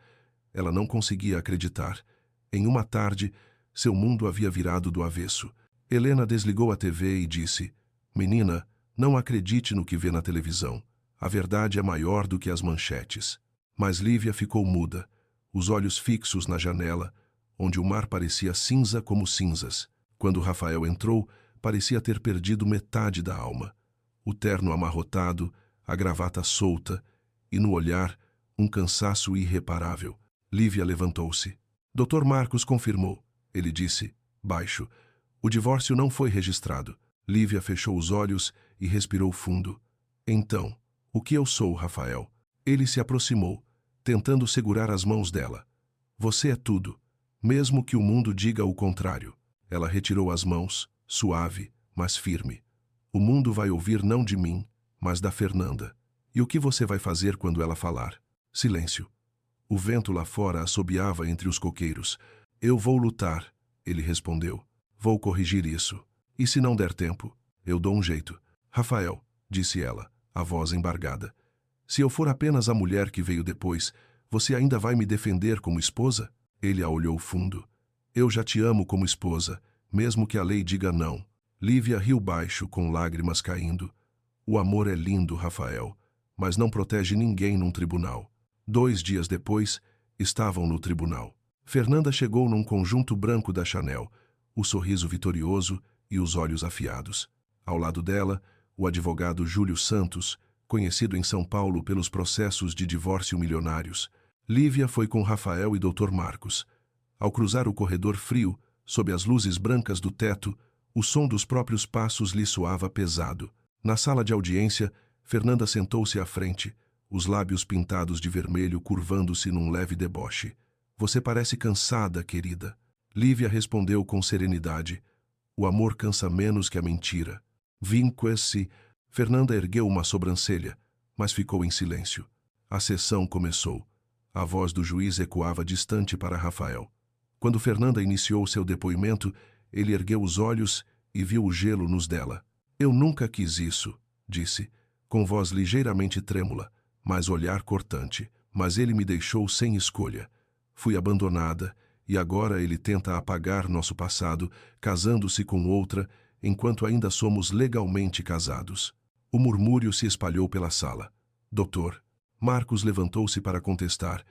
Ela não conseguia acreditar. Em uma tarde, seu mundo havia virado do avesso. Helena desligou a TV e disse: Menina, não acredite no que vê na televisão. A verdade é maior do que as manchetes. Mas Lívia ficou muda, os olhos fixos na janela, onde o mar parecia cinza como cinzas. Quando Rafael entrou, parecia ter perdido metade da alma. o terno amarrotado, a gravata solta e, no olhar, um cansaço irreparável. Lívia levantou-se. Dr. Marcos confirmou. Ele disse, baixo. O divórcio não foi registrado. Lívia fechou os olhos e respirou fundo. Então, o que eu sou, Rafael? Ele se aproximou, tentando segurar as mãos dela. Você é tudo, mesmo que o mundo diga o contrário. Ela retirou as mãos, suave, mas firme. O mundo vai ouvir não de mim, mas da Fernanda. E o que você vai fazer quando ela falar? Silêncio. O vento lá fora assobiava entre os coqueiros. Eu vou lutar, ele respondeu. Vou corrigir isso. E se não der tempo, eu dou um jeito. Rafael, disse ela, a voz embargada. Se eu for apenas a mulher que veio depois, você ainda vai me defender como esposa? Ele a olhou fundo. Eu já te amo como esposa, mesmo que a lei diga não. Lívia riu baixo, com lágrimas caindo. O amor é lindo, Rafael, mas não protege ninguém num tribunal. 2 dias depois, estavam no tribunal. Fernanda chegou num conjunto branco da Chanel, o sorriso vitorioso e os olhos afiados. Ao lado dela, o advogado Júlio Santos, conhecido em São Paulo pelos processos de divórcio milionários. Lívia foi com Rafael e Dr. Marcos. Ao cruzar o corredor frio, sob as luzes brancas do teto, o som dos próprios passos lhe soava pesado. Na sala de audiência, Fernanda sentou-se à frente, os lábios pintados de vermelho curvando-se num leve deboche. Você parece cansada, querida. Lívia respondeu com serenidade. O amor cansa menos que a mentira. Vinque-se. Fernanda ergueu uma sobrancelha, mas ficou em silêncio. A sessão começou. A voz do juiz ecoava distante para Rafael. Quando Fernanda iniciou seu depoimento, ele ergueu os olhos e viu o gelo nos dela. Eu nunca quis isso, disse, com voz ligeiramente trêmula, mas olhar cortante. Mas ele me deixou sem escolha. Fui abandonada, e agora ele tenta apagar nosso passado, casando-se com outra, enquanto ainda somos legalmente casados. O murmúrio se espalhou pela sala. Doutor. Marcos levantou-se para contestar,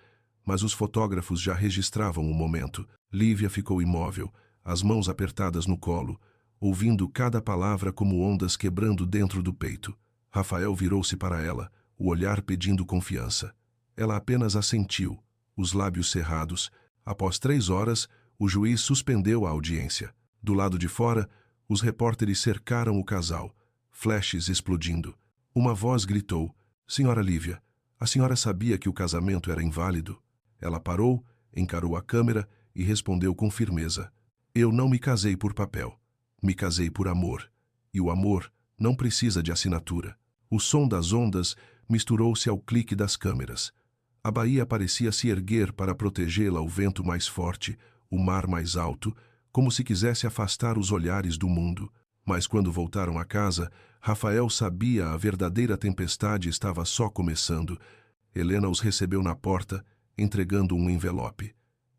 mas os fotógrafos já registravam o momento. Lívia ficou imóvel, as mãos apertadas no colo, ouvindo cada palavra como ondas quebrando dentro do peito. Rafael virou-se para ela, o olhar pedindo confiança. Ela apenas assentiu, os lábios cerrados. Após 3 horas, o juiz suspendeu a audiência. Do lado de fora, os repórteres cercaram o casal, flashes explodindo. Uma voz gritou, Senhora Lívia, a senhora sabia que o casamento era inválido? Ela parou, encarou a câmera e respondeu com firmeza. Eu não me casei por papel. Me casei por amor. E o amor não precisa de assinatura. O som das ondas misturou-se ao clique das câmeras. A baía parecia se erguer para protegê-la ao vento mais forte, o mar mais alto, como se quisesse afastar os olhares do mundo. Mas quando voltaram a casa, Rafael sabia a verdadeira tempestade estava só começando. Helena os recebeu na porta, entregando um envelope.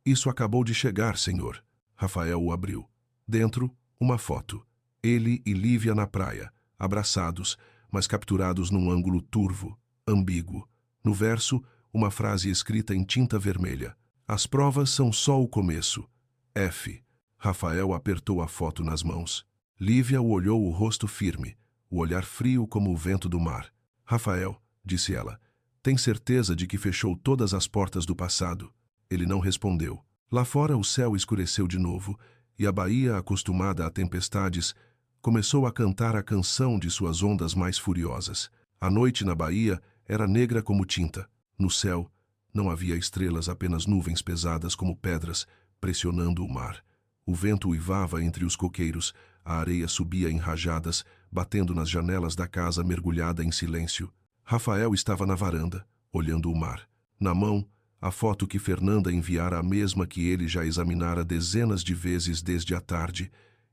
Isso acabou de chegar, senhor. Rafael o abriu. Dentro, uma foto. Ele e Lívia na praia, abraçados, mas capturados num ângulo turvo, ambíguo. No verso, uma frase escrita em tinta vermelha. As provas são só o começo. F. Rafael apertou a foto nas mãos. Lívia o olhou, o rosto firme, o olhar frio como o vento do mar. Rafael, disse ela, tem certeza de que fechou todas as portas do passado? Ele não respondeu. Lá fora o céu escureceu de novo, e a baía, acostumada a tempestades, começou a cantar a canção de suas ondas mais furiosas. A noite na baía era negra como tinta. No céu, não havia estrelas, apenas nuvens pesadas como pedras, pressionando o mar. O vento uivava entre os coqueiros, a areia subia em rajadas, batendo nas janelas da casa mergulhada em silêncio. Rafael estava na varanda, olhando o mar. Na mão, a foto que Fernanda enviara, a mesma que ele já examinara dezenas de vezes desde a tarde.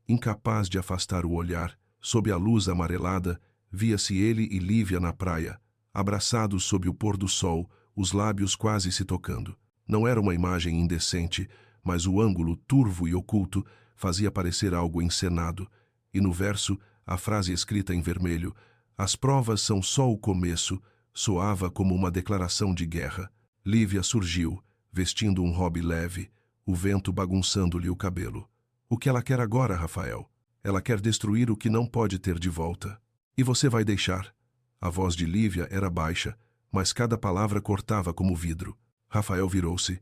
Incapaz de afastar o olhar, sob a luz amarelada, via-se ele e Lívia na praia, abraçados sob o pôr do sol, os lábios quase se tocando. Não era uma imagem indecente, mas o ângulo turvo e oculto fazia parecer algo encenado. E no verso, a frase escrita em vermelho, as provas são só o começo, soava como uma declaração de guerra. Lívia surgiu, vestindo um robe leve, o vento bagunçando-lhe o cabelo. O que ela quer agora, Rafael? Ela quer destruir o que não pode ter de volta. E você vai deixar? A voz de Lívia era baixa, mas cada palavra cortava como vidro. Rafael virou-se.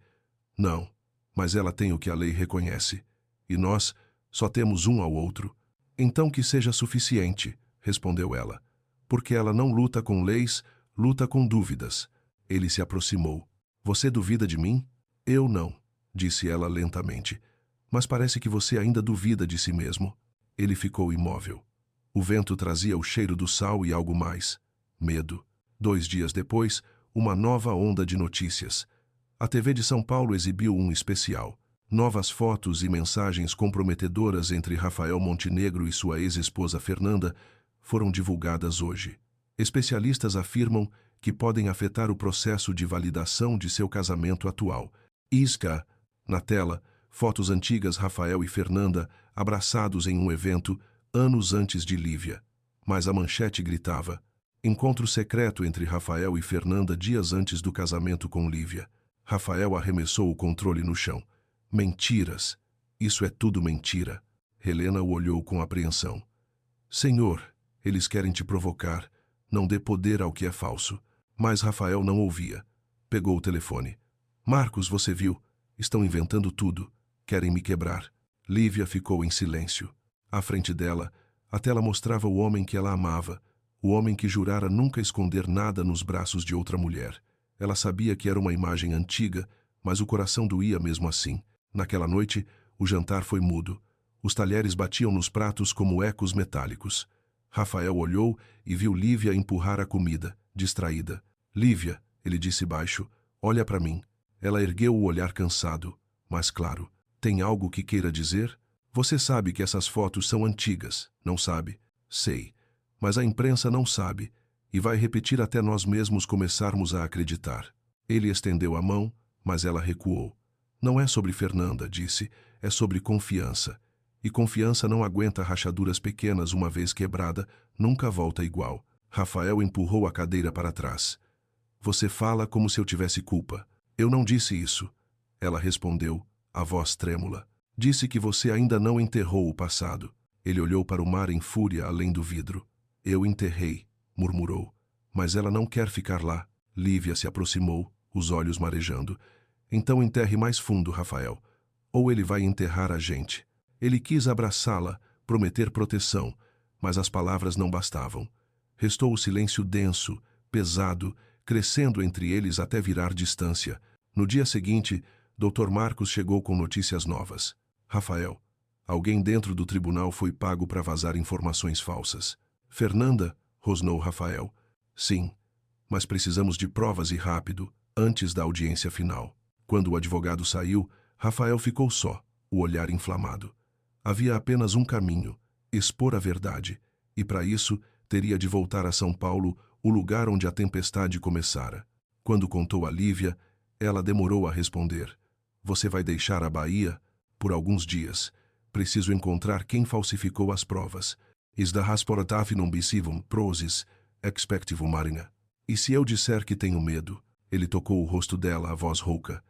Não, mas ela tem o que a lei reconhece. E nós só temos um ao outro. Então que seja suficiente, respondeu ela. Porque ela não luta com leis, luta com dúvidas. Ele se aproximou. Você duvida de mim? Eu não, disse ela lentamente. Mas parece que você ainda duvida de si mesmo. Ele ficou imóvel. O vento trazia o cheiro do sal e algo mais. Medo. 2 dias depois, uma nova onda de notícias. A TV de São Paulo exibiu um especial. Novas fotos e mensagens comprometedoras entre Rafael Montenegro e sua ex-esposa Fernanda foram divulgadas hoje. Especialistas afirmam que podem afetar o processo de validação de seu casamento atual. Isca. Na tela, fotos antigas Rafael e Fernanda abraçados em um evento anos antes de Lívia. Mas a manchete gritava: encontro secreto entre Rafael e Fernanda dias antes do casamento com Lívia. Rafael arremessou o controle no chão. Mentiras. Isso é tudo mentira. Helena o olhou com apreensão. Senhor, eles querem te provocar. Não dê poder ao que é falso. Mas Rafael não ouvia. Pegou o telefone. Marcos, você viu? Estão inventando tudo. Querem me quebrar. Lívia ficou em silêncio. À frente dela, a tela mostrava o homem que ela amava, o homem que jurara nunca esconder nada nos braços de outra mulher. Ela sabia que era uma imagem antiga, mas o coração doía mesmo assim. Naquela noite, o jantar foi mudo. Os talheres batiam nos pratos como ecos metálicos. Rafael olhou e viu Lívia empurrar a comida, distraída. Lívia, ele disse baixo, olha para mim. Ela ergueu o olhar cansado, mas claro. Tem algo que queira dizer? Você sabe que essas fotos são antigas, não sabe? Sei. Mas a imprensa não sabe, e vai repetir até nós mesmos começarmos a acreditar. Ele estendeu a mão, mas ela recuou. Não é sobre Fernanda, disse, é sobre confiança. E confiança não aguenta rachaduras pequenas uma vez quebrada, nunca volta igual. Rafael empurrou a cadeira para trás. Você fala como se eu tivesse culpa. Eu não disse isso. Ela respondeu, a voz trêmula. Disse que você ainda não enterrou o passado. Ele olhou para o mar em fúria além do vidro. Eu enterrei, murmurou. Mas ela não quer ficar lá. Lívia se aproximou, os olhos marejando. Então enterre mais fundo, Rafael. Ou ele vai enterrar a gente. Ele quis abraçá-la, prometer proteção, mas as palavras não bastavam. Restou o silêncio denso, pesado, crescendo entre eles até virar distância. No dia seguinte, Dr. Marcos chegou com notícias novas. Rafael, alguém dentro do tribunal foi pago para vazar informações falsas. Fernanda, rosnou Rafael. Sim, mas precisamos de provas e rápido, antes da audiência final. Quando o advogado saiu, Rafael ficou só, o olhar inflamado. Havia apenas um caminho, expor a verdade, e para isso teria de voltar a São Paulo, o lugar onde a tempestade começara. Quando contou a Lívia, ela demorou a responder. Você vai deixar a Bahia? Por alguns dias. Preciso encontrar quem falsificou as provas. Is da rasportafinum bisivum prosis, expectivum marina. E se eu disser que tenho medo? Ele tocou o rosto dela, a voz rouca.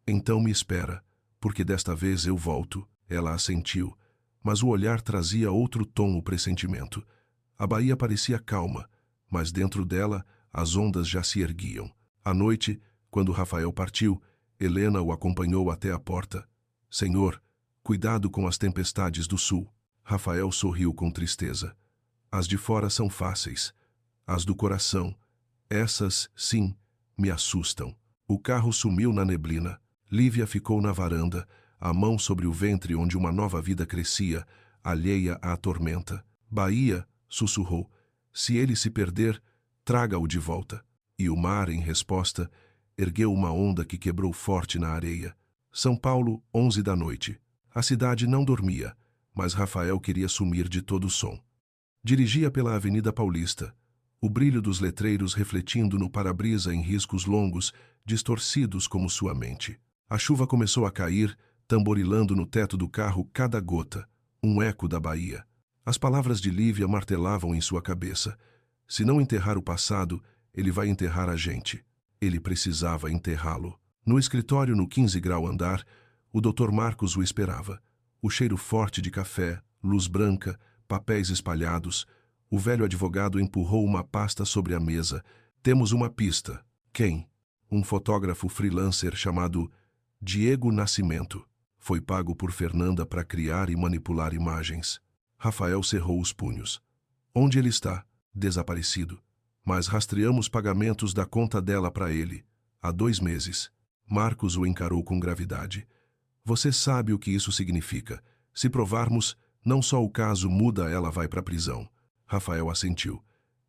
Então me espera, porque desta vez eu volto. Ela assentiu, mas o olhar trazia outro tom o pressentimento. A Bahia parecia calma, mas dentro dela as ondas já se erguiam. À noite, quando Rafael partiu, Helena o acompanhou até a porta. Senhor, cuidado com as tempestades do sul. Rafael sorriu com tristeza. As de fora são fáceis. As do coração, essas, sim, me assustam. O carro sumiu na neblina. Lívia ficou na varanda, a mão sobre o ventre onde uma nova vida crescia, alheia à tormenta. Bahia, sussurrou, se ele se perder, traga-o de volta. E o mar, em resposta, ergueu uma onda que quebrou forte na areia. São Paulo, 11 da noite. A cidade não dormia, mas Rafael queria sumir de todo o som. Dirigia pela Avenida Paulista, o brilho dos letreiros refletindo no para-brisa em riscos longos, distorcidos como sua mente. A chuva começou a cair, tamborilando no teto do carro cada gota, um eco da Bahia. As palavras de Lívia martelavam em sua cabeça. Se não enterrar o passado, ele vai enterrar a gente. Ele precisava enterrá-lo. No escritório no 15 grau andar, o Dr. Marcos o esperava. O cheiro forte de café, luz branca, papéis espalhados, O velho advogado empurrou uma pasta sobre a mesa. Temos uma pista. Quem? Um fotógrafo freelancer chamado Diego Nascimento. Foi pago por Fernanda para criar e manipular imagens. Rafael cerrou os punhos. Onde ele está? Desaparecido. Mas rastreamos pagamentos da conta dela para ele. Há 2 meses. Marcos o encarou com gravidade. Você sabe o que isso significa. Se provarmos, não só o caso muda, ela vai para a prisão. Rafael assentiu.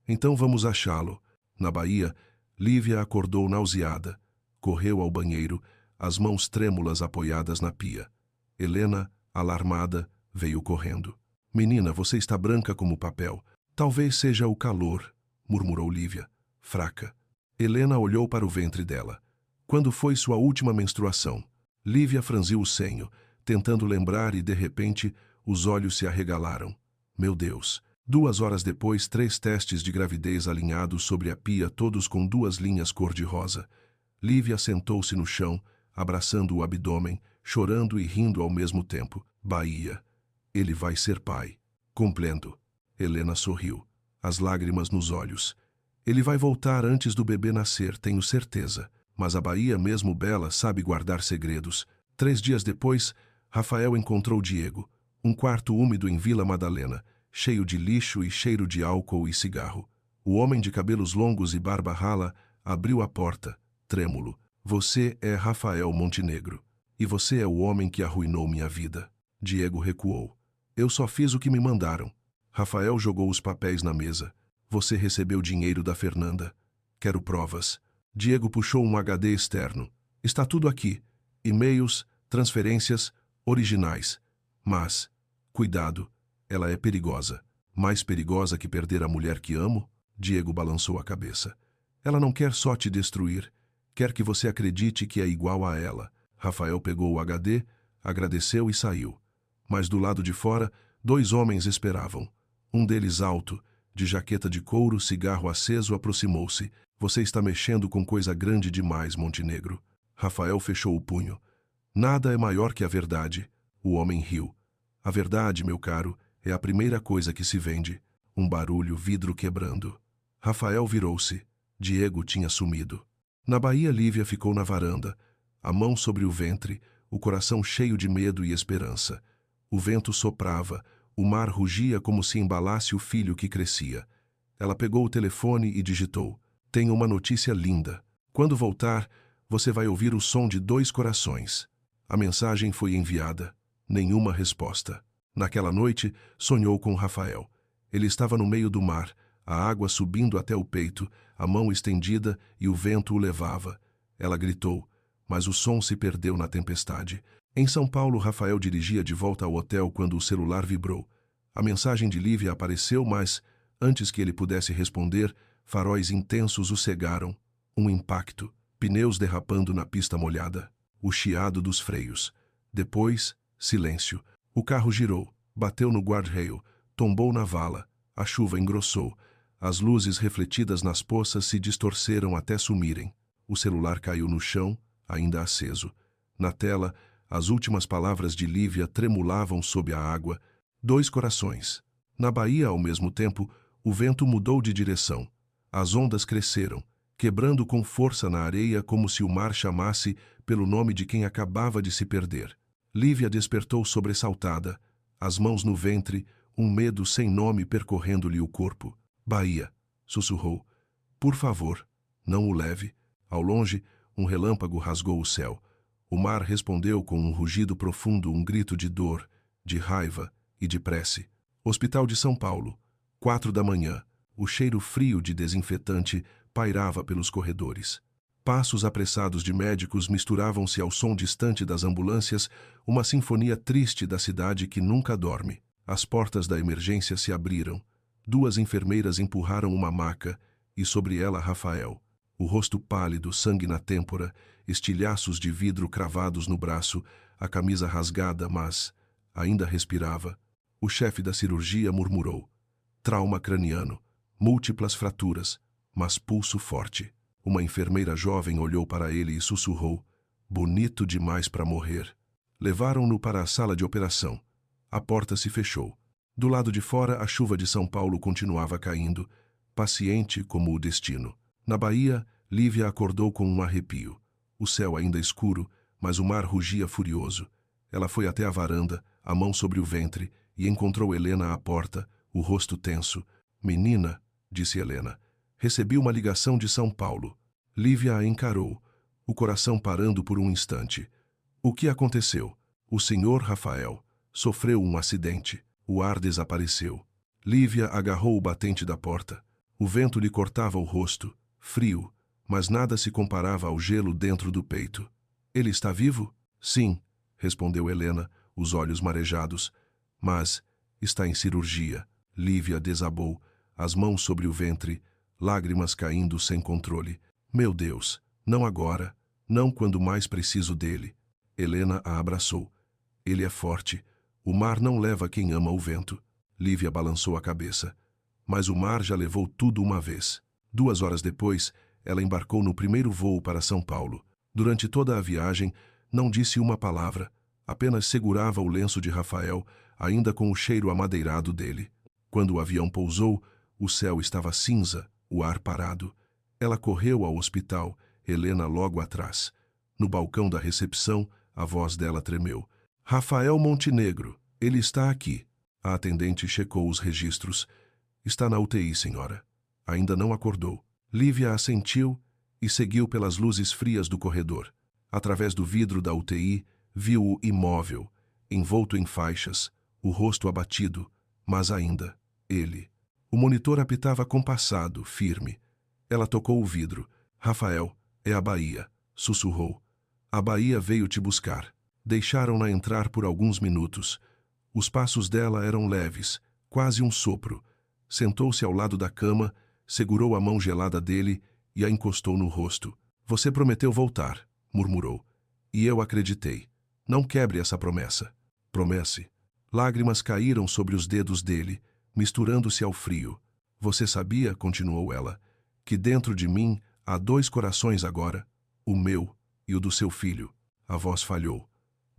Então vamos achá-lo. Na Bahia, Lívia acordou nauseada. Correu ao banheiro, as mãos trêmulas apoiadas na pia. Helena, alarmada, veio correndo. Menina, você está branca como papel. Talvez seja o calor, murmurou Lívia, fraca. Helena olhou para o ventre dela. Quando foi sua última menstruação? Lívia franziu o senho, tentando lembrar e, de repente, os olhos se arregalaram. Meu Deus! 2 horas depois, 3 testes de gravidez alinhados sobre a pia, todos com 2 linhas cor-de-rosa. Lívia sentou-se no chão, abraçando o abdômen, chorando e rindo ao mesmo tempo. Bahia. Ele vai ser pai. Compreendo. Helena sorriu, as lágrimas nos olhos. Ele vai voltar antes do bebê nascer, tenho certeza. Mas a Bahia, mesmo bela, sabe guardar segredos. 3 dias depois, Rafael encontrou Diego. Um quarto úmido em Vila Madalena, cheio de lixo e cheiro de álcool e cigarro. O homem de cabelos longos e barba rala abriu a porta, trêmulo. Você é Rafael Montenegro. E você é o homem que arruinou minha vida. Diego recuou. Eu só fiz o que me mandaram. Rafael jogou os papéis na mesa. Você recebeu dinheiro da Fernanda. Quero provas. Diego puxou um HD externo. Está tudo aqui. E-mails, transferências, originais. Mas, cuidado, ela é perigosa. Mais perigosa que perder a mulher que amo? Diego balançou a cabeça. Ela não quer só te destruir. Quer que você acredite que é igual a ela. Rafael pegou o HD, agradeceu e saiu. Mas do lado de fora, 2 homens esperavam. Um deles alto, de jaqueta de couro, cigarro aceso, aproximou-se. Você está mexendo com coisa grande demais, Montenegro. Rafael fechou o punho. Nada é maior que a verdade. O homem riu. A verdade, meu caro, é a primeira coisa que se vende. Um barulho, vidro quebrando. Rafael virou-se. Diego tinha sumido. Na Bahia, Lívia ficou na varanda, a mão sobre o ventre, o coração cheio de medo e esperança. O vento soprava, o mar rugia como se embalasse o filho que crescia. Ela pegou o telefone e digitou. Tenho uma notícia linda. Quando voltar, você vai ouvir o som de 2 corações. A mensagem foi enviada. Nenhuma resposta. Naquela noite, sonhou com Rafael. Ele estava no meio do mar, a água subindo até o peito, a mão estendida e o vento o levava. Ela gritou, mas o som se perdeu na tempestade. Em São Paulo, Rafael dirigia de volta ao hotel quando o celular vibrou. A mensagem de Lívia apareceu, mas, antes que ele pudesse responder, faróis intensos o cegaram. Um impacto, pneus derrapando na pista molhada, o chiado dos freios. Depois, silêncio. O carro girou, bateu no guardrail, tombou na vala. A chuva engrossou. As luzes refletidas nas poças se distorceram até sumirem. O celular caiu no chão, ainda aceso. Na tela, as últimas palavras de Lívia tremulavam sob a água. 2 corações. Na Bahia, ao mesmo tempo, o vento mudou de direção. As ondas cresceram, quebrando com força na areia como se o mar chamasse pelo nome de quem acabava de se perder. Lívia despertou sobressaltada, as mãos no ventre, um medo sem nome percorrendo-lhe o corpo. Bahia, sussurrou. Por favor, não o leve. Ao longe, um relâmpago rasgou o céu. O mar respondeu com um rugido profundo, um grito de dor, de raiva e de prece. Hospital de São Paulo, 4 da manhã. O cheiro frio de desinfetante pairava pelos corredores. Passos apressados de médicos misturavam-se ao som distante das ambulâncias, uma sinfonia triste da cidade que nunca dorme. As portas da emergência se abriram. 2 enfermeiras empurraram uma maca e sobre ela Rafael. O rosto pálido, sangue na têmpora, estilhaços de vidro cravados no braço, a camisa rasgada, mas ainda respirava. O chefe da cirurgia murmurou. Trauma craniano, múltiplas fraturas, mas pulso forte. Uma enfermeira jovem olhou para ele e sussurrou. Bonito demais para morrer. Levaram-no para a sala de operação. A porta se fechou. Do lado de fora, a chuva de São Paulo continuava caindo, paciente como o destino. Na baía, Lívia acordou com um arrepio. O céu ainda escuro, mas o mar rugia furioso. Ela foi até a varanda, a mão sobre o ventre, e encontrou Helena à porta, o rosto tenso. "Menina", disse Helena, "recebi uma ligação de São Paulo." Lívia a encarou, o coração parando por um instante. "O que aconteceu?" "O senhor Rafael sofreu um acidente." O ar desapareceu. Lívia agarrou o batente da porta. O vento lhe cortava o rosto, frio, mas nada se comparava ao gelo dentro do peito. "Ele está vivo?" "Sim", respondeu Helena, os olhos marejados. "Mas está em cirurgia." Lívia desabou, as mãos sobre o ventre, lágrimas caindo sem controle. "Meu Deus, não agora, não quando mais preciso dele." Helena a abraçou. "Ele é forte. O mar não leva quem ama o vento." Lívia balançou a cabeça. "Mas o mar já levou tudo uma vez." 2 horas depois, ela embarcou no primeiro voo para São Paulo. Durante toda a viagem, não disse uma palavra, apenas segurava o lenço de Rafael, ainda com o cheiro amadeirado dele. Quando o avião pousou, o céu estava cinza, o ar parado. Ela correu ao hospital, Helena logo atrás. No balcão da recepção, a voz dela tremeu. "Rafael Montenegro, ele está aqui." A atendente checou os registros. "Está na UTI, senhora. Ainda não acordou." Lívia assentiu e seguiu pelas luzes frias do corredor. Através do vidro da UTI, viu-o imóvel, envolto em faixas, o rosto abatido, mas ainda, ele. O monitor apitava compassado, firme. Ela tocou o vidro. "Rafael, é a Bahia", sussurrou. "A Bahia veio te buscar." Deixaram-na entrar por alguns minutos. Os passos dela eram leves, quase um sopro. Sentou-se ao lado da cama, segurou a mão gelada dele e a encostou no rosto. "Você prometeu voltar", murmurou. "E eu acreditei. Não quebre essa promessa." "Promesse." Lágrimas caíram sobre os dedos dele, misturando-se ao frio. "Você sabia", continuou ela, "que dentro de mim há 2 corações agora, o meu e o do seu filho." A voz falhou.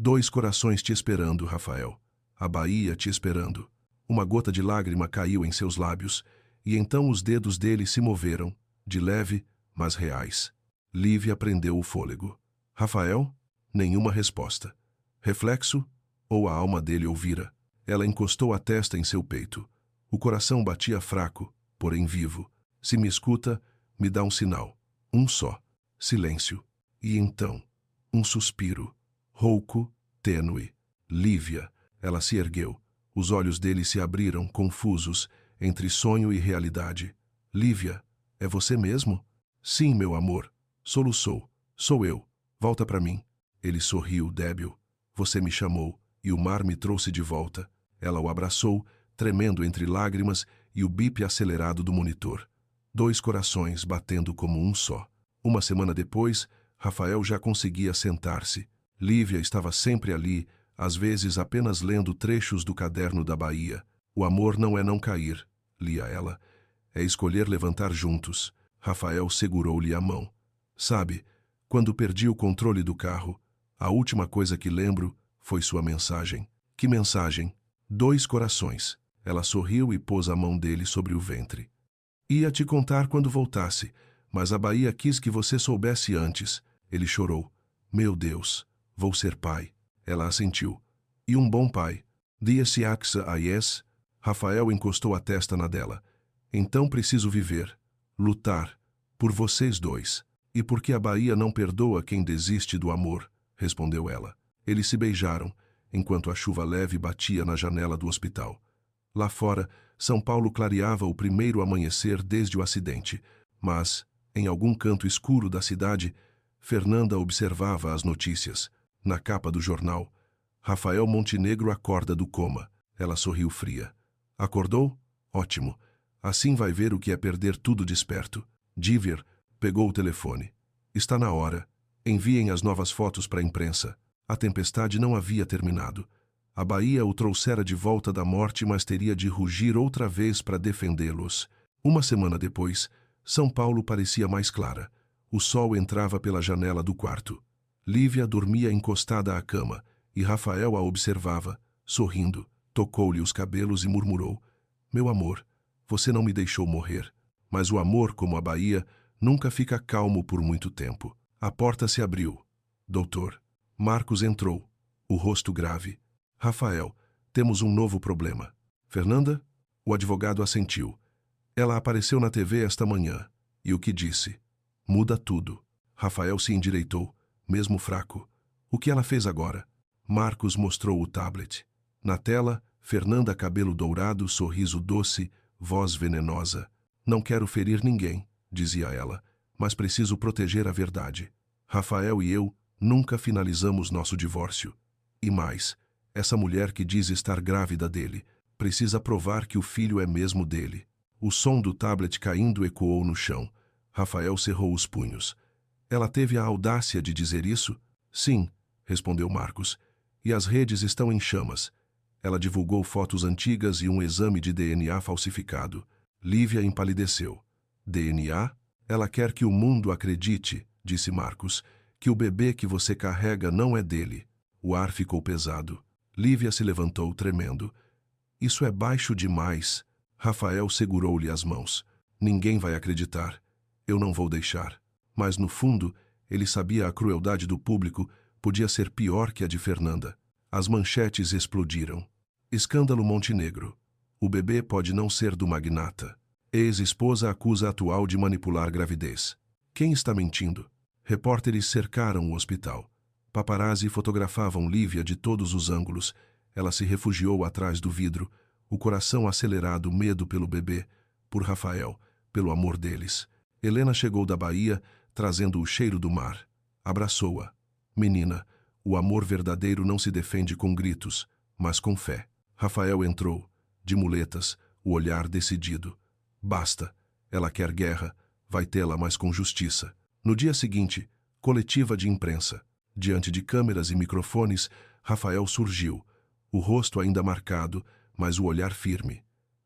"2 corações te esperando, Rafael. A Bahia te esperando." Uma gota de lágrima caiu em seus lábios, e então os dedos dele se moveram, de leve, mas reais. Lívia prendeu o fôlego. "Rafael?" Nenhuma resposta. Reflexo? Ou a alma dele ouvira? Ela encostou a testa em seu peito. O coração batia fraco, porém vivo. "Se me escuta, me dá um sinal. Um só." Silêncio. E então, um suspiro. Rouco, tênue. "Lívia." Ela se ergueu. Os olhos dele se abriram, confusos, entre sonho e realidade. "Lívia, é você mesmo?" "Sim, meu amor." Soluçou. "Sou eu. Volta para mim." Ele sorriu, débil. "Você me chamou, e o mar me trouxe de volta." Ela o abraçou, tremendo entre lágrimas e o bip acelerado do monitor. 2 corações batendo como um só. Uma semana depois, Rafael já conseguia sentar-se. Lívia estava sempre ali, às vezes apenas lendo trechos do caderno da Bahia. "O amor não é não cair", lia ela. "É escolher levantar juntos." Rafael segurou-lhe a mão. "Sabe, quando perdi o controle do carro, a última coisa que lembro foi sua mensagem." "Que mensagem?" "2 corações." Ela sorriu e pôs a mão dele sobre o ventre. "Ia te contar quando voltasse, mas a Bahia quis que você soubesse antes." Ele chorou. "Meu Deus, vou ser pai." Ela assentiu. "E um bom pai." "Dia-se axa a yes." Rafael encostou a testa na dela. "Então preciso viver, lutar, por vocês 2. E porque a Bahia não perdoa quem desiste do amor", respondeu ela. Eles se beijaram, enquanto a chuva leve batia na janela do hospital. Lá fora, São Paulo clareava o primeiro amanhecer desde o acidente, mas, em algum canto escuro da cidade, Fernanda observava as notícias. Na capa do jornal, "Rafael Montenegro acorda do coma." Ela sorriu fria. "Acordou? Ótimo. Assim vai ver o que é perder tudo desperto." Diver pegou o telefone. "Está na hora. Enviem as novas fotos para a imprensa." A tempestade não havia terminado. A Bahia o trouxera de volta da morte, mas teria de rugir outra vez para defendê-los. Uma semana depois, São Paulo parecia mais clara. O sol entrava pela janela do quarto. Lívia dormia encostada à cama, e Rafael a observava, sorrindo. Tocou-lhe os cabelos e murmurou: Meu amor, você não me deixou morrer. Mas o amor, como a Bahia, nunca fica calmo por muito tempo. A porta se abriu. Doutor. Marcos entrou, o rosto grave. Rafael, temos um novo problema. Fernanda? O advogado assentiu. Ela apareceu na TV esta manhã. E o que disse? Muda tudo. Rafael se endireitou, mesmo fraco. O que ela fez agora? Marcos mostrou o tablet. Na tela, Fernanda, cabelo dourado, sorriso doce, voz venenosa. Não quero ferir ninguém, dizia ela, mas preciso proteger a verdade. Rafael e eu nunca finalizamos nosso divórcio. E mais, essa mulher que diz estar grávida dele precisa provar que o filho é mesmo dele. O som do tablet caindo ecoou no chão. Rafael cerrou os punhos. Ela teve a audácia de dizer isso? Sim, respondeu Marcos. E as redes estão em chamas. Ela divulgou fotos antigas e um exame de DNA falsificado. Lívia empalideceu. DNA? Ela quer que o mundo acredite, disse Marcos, que o bebê que você carrega não é dele. O ar ficou pesado. Lívia se levantou, tremendo. Isso é baixo demais. Rafael segurou-lhe as mãos. Ninguém vai acreditar. Eu não vou deixar. Mas, no fundo, ele sabia a crueldade do público podia ser pior que a de Fernanda. As manchetes explodiram. Escândalo Montenegro. O bebê pode não ser do magnata. Ex-esposa acusa a atual de manipular gravidez. Quem está mentindo? Repórteres cercaram o hospital. Paparazzi fotografavam Lívia de todos os ângulos. Ela se refugiou atrás do vidro, o coração acelerado, medo pelo bebê, por Rafael, pelo amor deles. Helena chegou da Bahia, trazendo o cheiro do mar. Abraçou-a. Menina, o amor verdadeiro não se defende com gritos, mas com fé. Rafael entrou, de muletas, o olhar decidido. Basta. Ela quer guerra, vai tê-la, mas com justiça. No dia seguinte, coletiva de imprensa. Diante de câmeras e microfones, Rafael surgiu, o rosto ainda marcado, mas o olhar firme.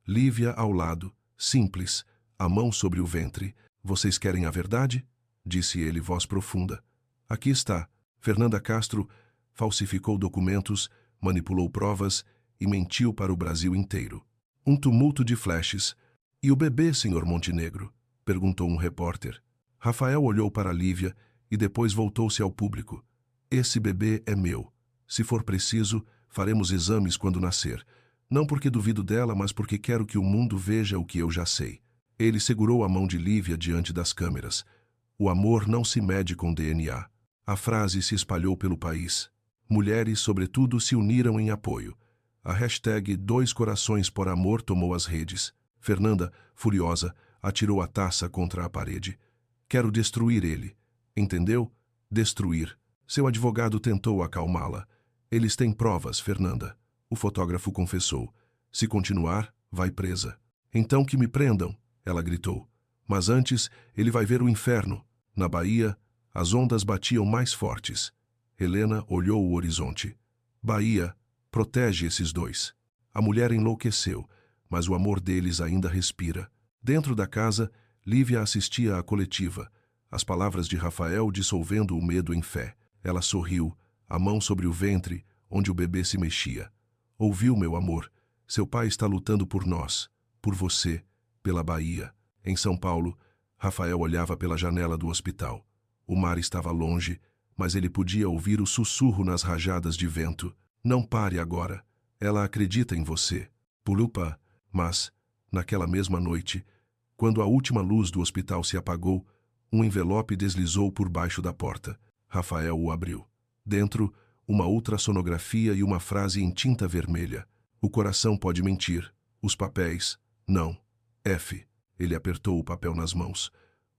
Lívia ao lado, simples, a mão sobre o ventre. Vocês querem a verdade? Disse ele, voz profunda. Aqui está. Fernanda Castro falsificou documentos, manipulou provas e mentiu para o Brasil inteiro. Um tumulto de flashes. E o bebê, senhor Montenegro? Perguntou um repórter. Rafael olhou para Lívia e depois voltou-se ao público. Esse bebê é meu. Se for preciso, faremos exames quando nascer. Não porque duvido dela, mas porque quero que o mundo veja o que eu já sei. Ele segurou a mão de Lívia diante das câmeras. O amor não se mede com DNA. A frase se espalhou pelo país. Mulheres, sobretudo, se uniram em apoio. A hashtag 2 Corações por Amor tomou as redes. Fernanda, furiosa, atirou a taça contra a parede. Quero destruir ele. Entendeu? Destruir. Seu advogado tentou acalmá-la. Eles têm provas, Fernanda. O fotógrafo confessou. Se continuar, vai presa. Então que me prendam, ela gritou. Mas antes, ele vai ver o inferno. Na Bahia, as ondas batiam mais fortes. Helena olhou o horizonte. Bahia, protege esses dois. A mulher enlouqueceu, mas o amor deles ainda respira. Dentro da casa, Lívia assistia à coletiva, as palavras de Rafael dissolvendo o medo em fé. Ela sorriu, a mão sobre o ventre, onde o bebê se mexia. Ouviu, meu amor? Seu pai está lutando por nós, por você, pela Bahia. Em São Paulo, Rafael olhava pela janela do hospital. O mar estava longe, mas ele podia ouvir o sussurro nas rajadas de vento. Não pare agora. Ela acredita em você. Pulupa. Mas, naquela mesma noite, quando a última luz do hospital se apagou, um envelope deslizou por baixo da porta. Rafael o abriu. Dentro, uma ultrassonografia e uma frase em tinta vermelha. O coração pode mentir. Os papéis, não. F. Ele apertou o papel nas mãos.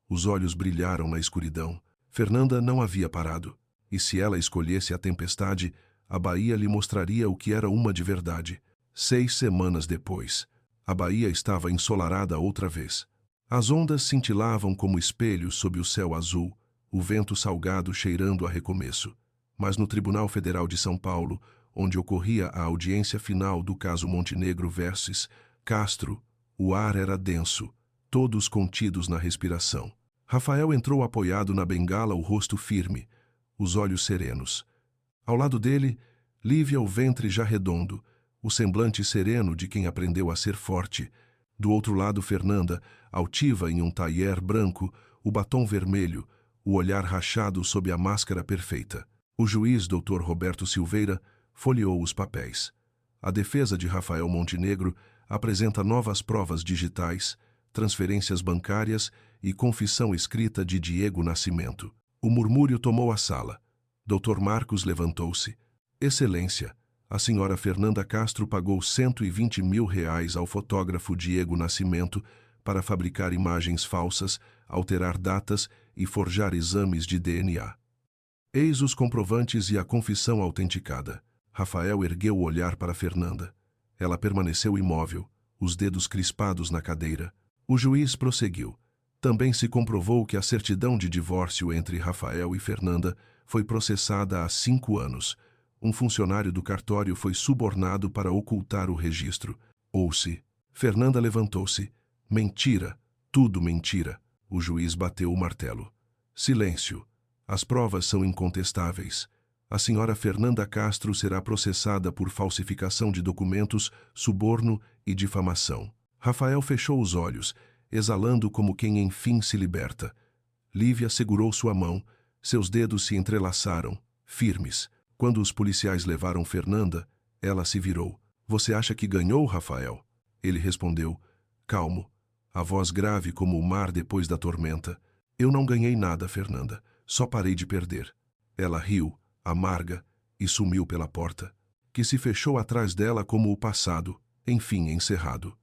Os olhos brilharam na escuridão. Fernanda não havia parado. E se ela escolhesse a tempestade, a Bahia lhe mostraria o que era uma de verdade. 6 semanas depois, a Bahia estava ensolarada outra vez. As ondas cintilavam como espelhos sob o céu azul, o vento salgado cheirando a recomeço. Mas no Tribunal Federal de São Paulo, onde ocorria a audiência final do caso Montenegro versus Castro, o ar era denso, todos contidos na respiração. Rafael entrou apoiado na bengala, o rosto firme, os olhos serenos. Ao lado dele, Lívia, o ventre já redondo, o semblante sereno de quem aprendeu a ser forte. Do outro lado, Fernanda, altiva em um tailleur branco, o batom vermelho, o olhar rachado sob a máscara perfeita. O juiz, Dr. Roberto Silveira, folheou os papéis. A defesa de Rafael Montenegro apresenta novas provas digitais, transferências bancárias e confissão escrita de Diego Nascimento. O murmúrio tomou a sala. Dr. Marcos levantou-se. Excelência, a senhora Fernanda Castro pagou R$120 mil ao fotógrafo Diego Nascimento para fabricar imagens falsas, alterar datas e forjar exames de DNA. Eis os comprovantes e a confissão autenticada. Rafael ergueu o olhar para Fernanda. Ela permaneceu imóvel, os dedos crispados na cadeira. O juiz prosseguiu. Também se comprovou que a certidão de divórcio entre Rafael e Fernanda foi processada há 5 anos. Um funcionário do cartório foi subornado para ocultar o registro. Ouça. Fernanda levantou-se. Mentira, tudo mentira. O juiz bateu o martelo. Silêncio. As provas são incontestáveis. A senhora Fernanda Castro será processada por falsificação de documentos, suborno e difamação. Rafael fechou os olhos, exalando como quem enfim se liberta. Lívia segurou sua mão, seus dedos se entrelaçaram, firmes. Quando os policiais levaram Fernanda, ela se virou. Você acha que ganhou, Rafael? Ele respondeu, calmo, a voz grave como o mar depois da tormenta. Eu não ganhei nada, Fernanda, só parei de perder. Ela riu, amarga, e sumiu pela porta, que se fechou atrás dela como o passado, enfim encerrado.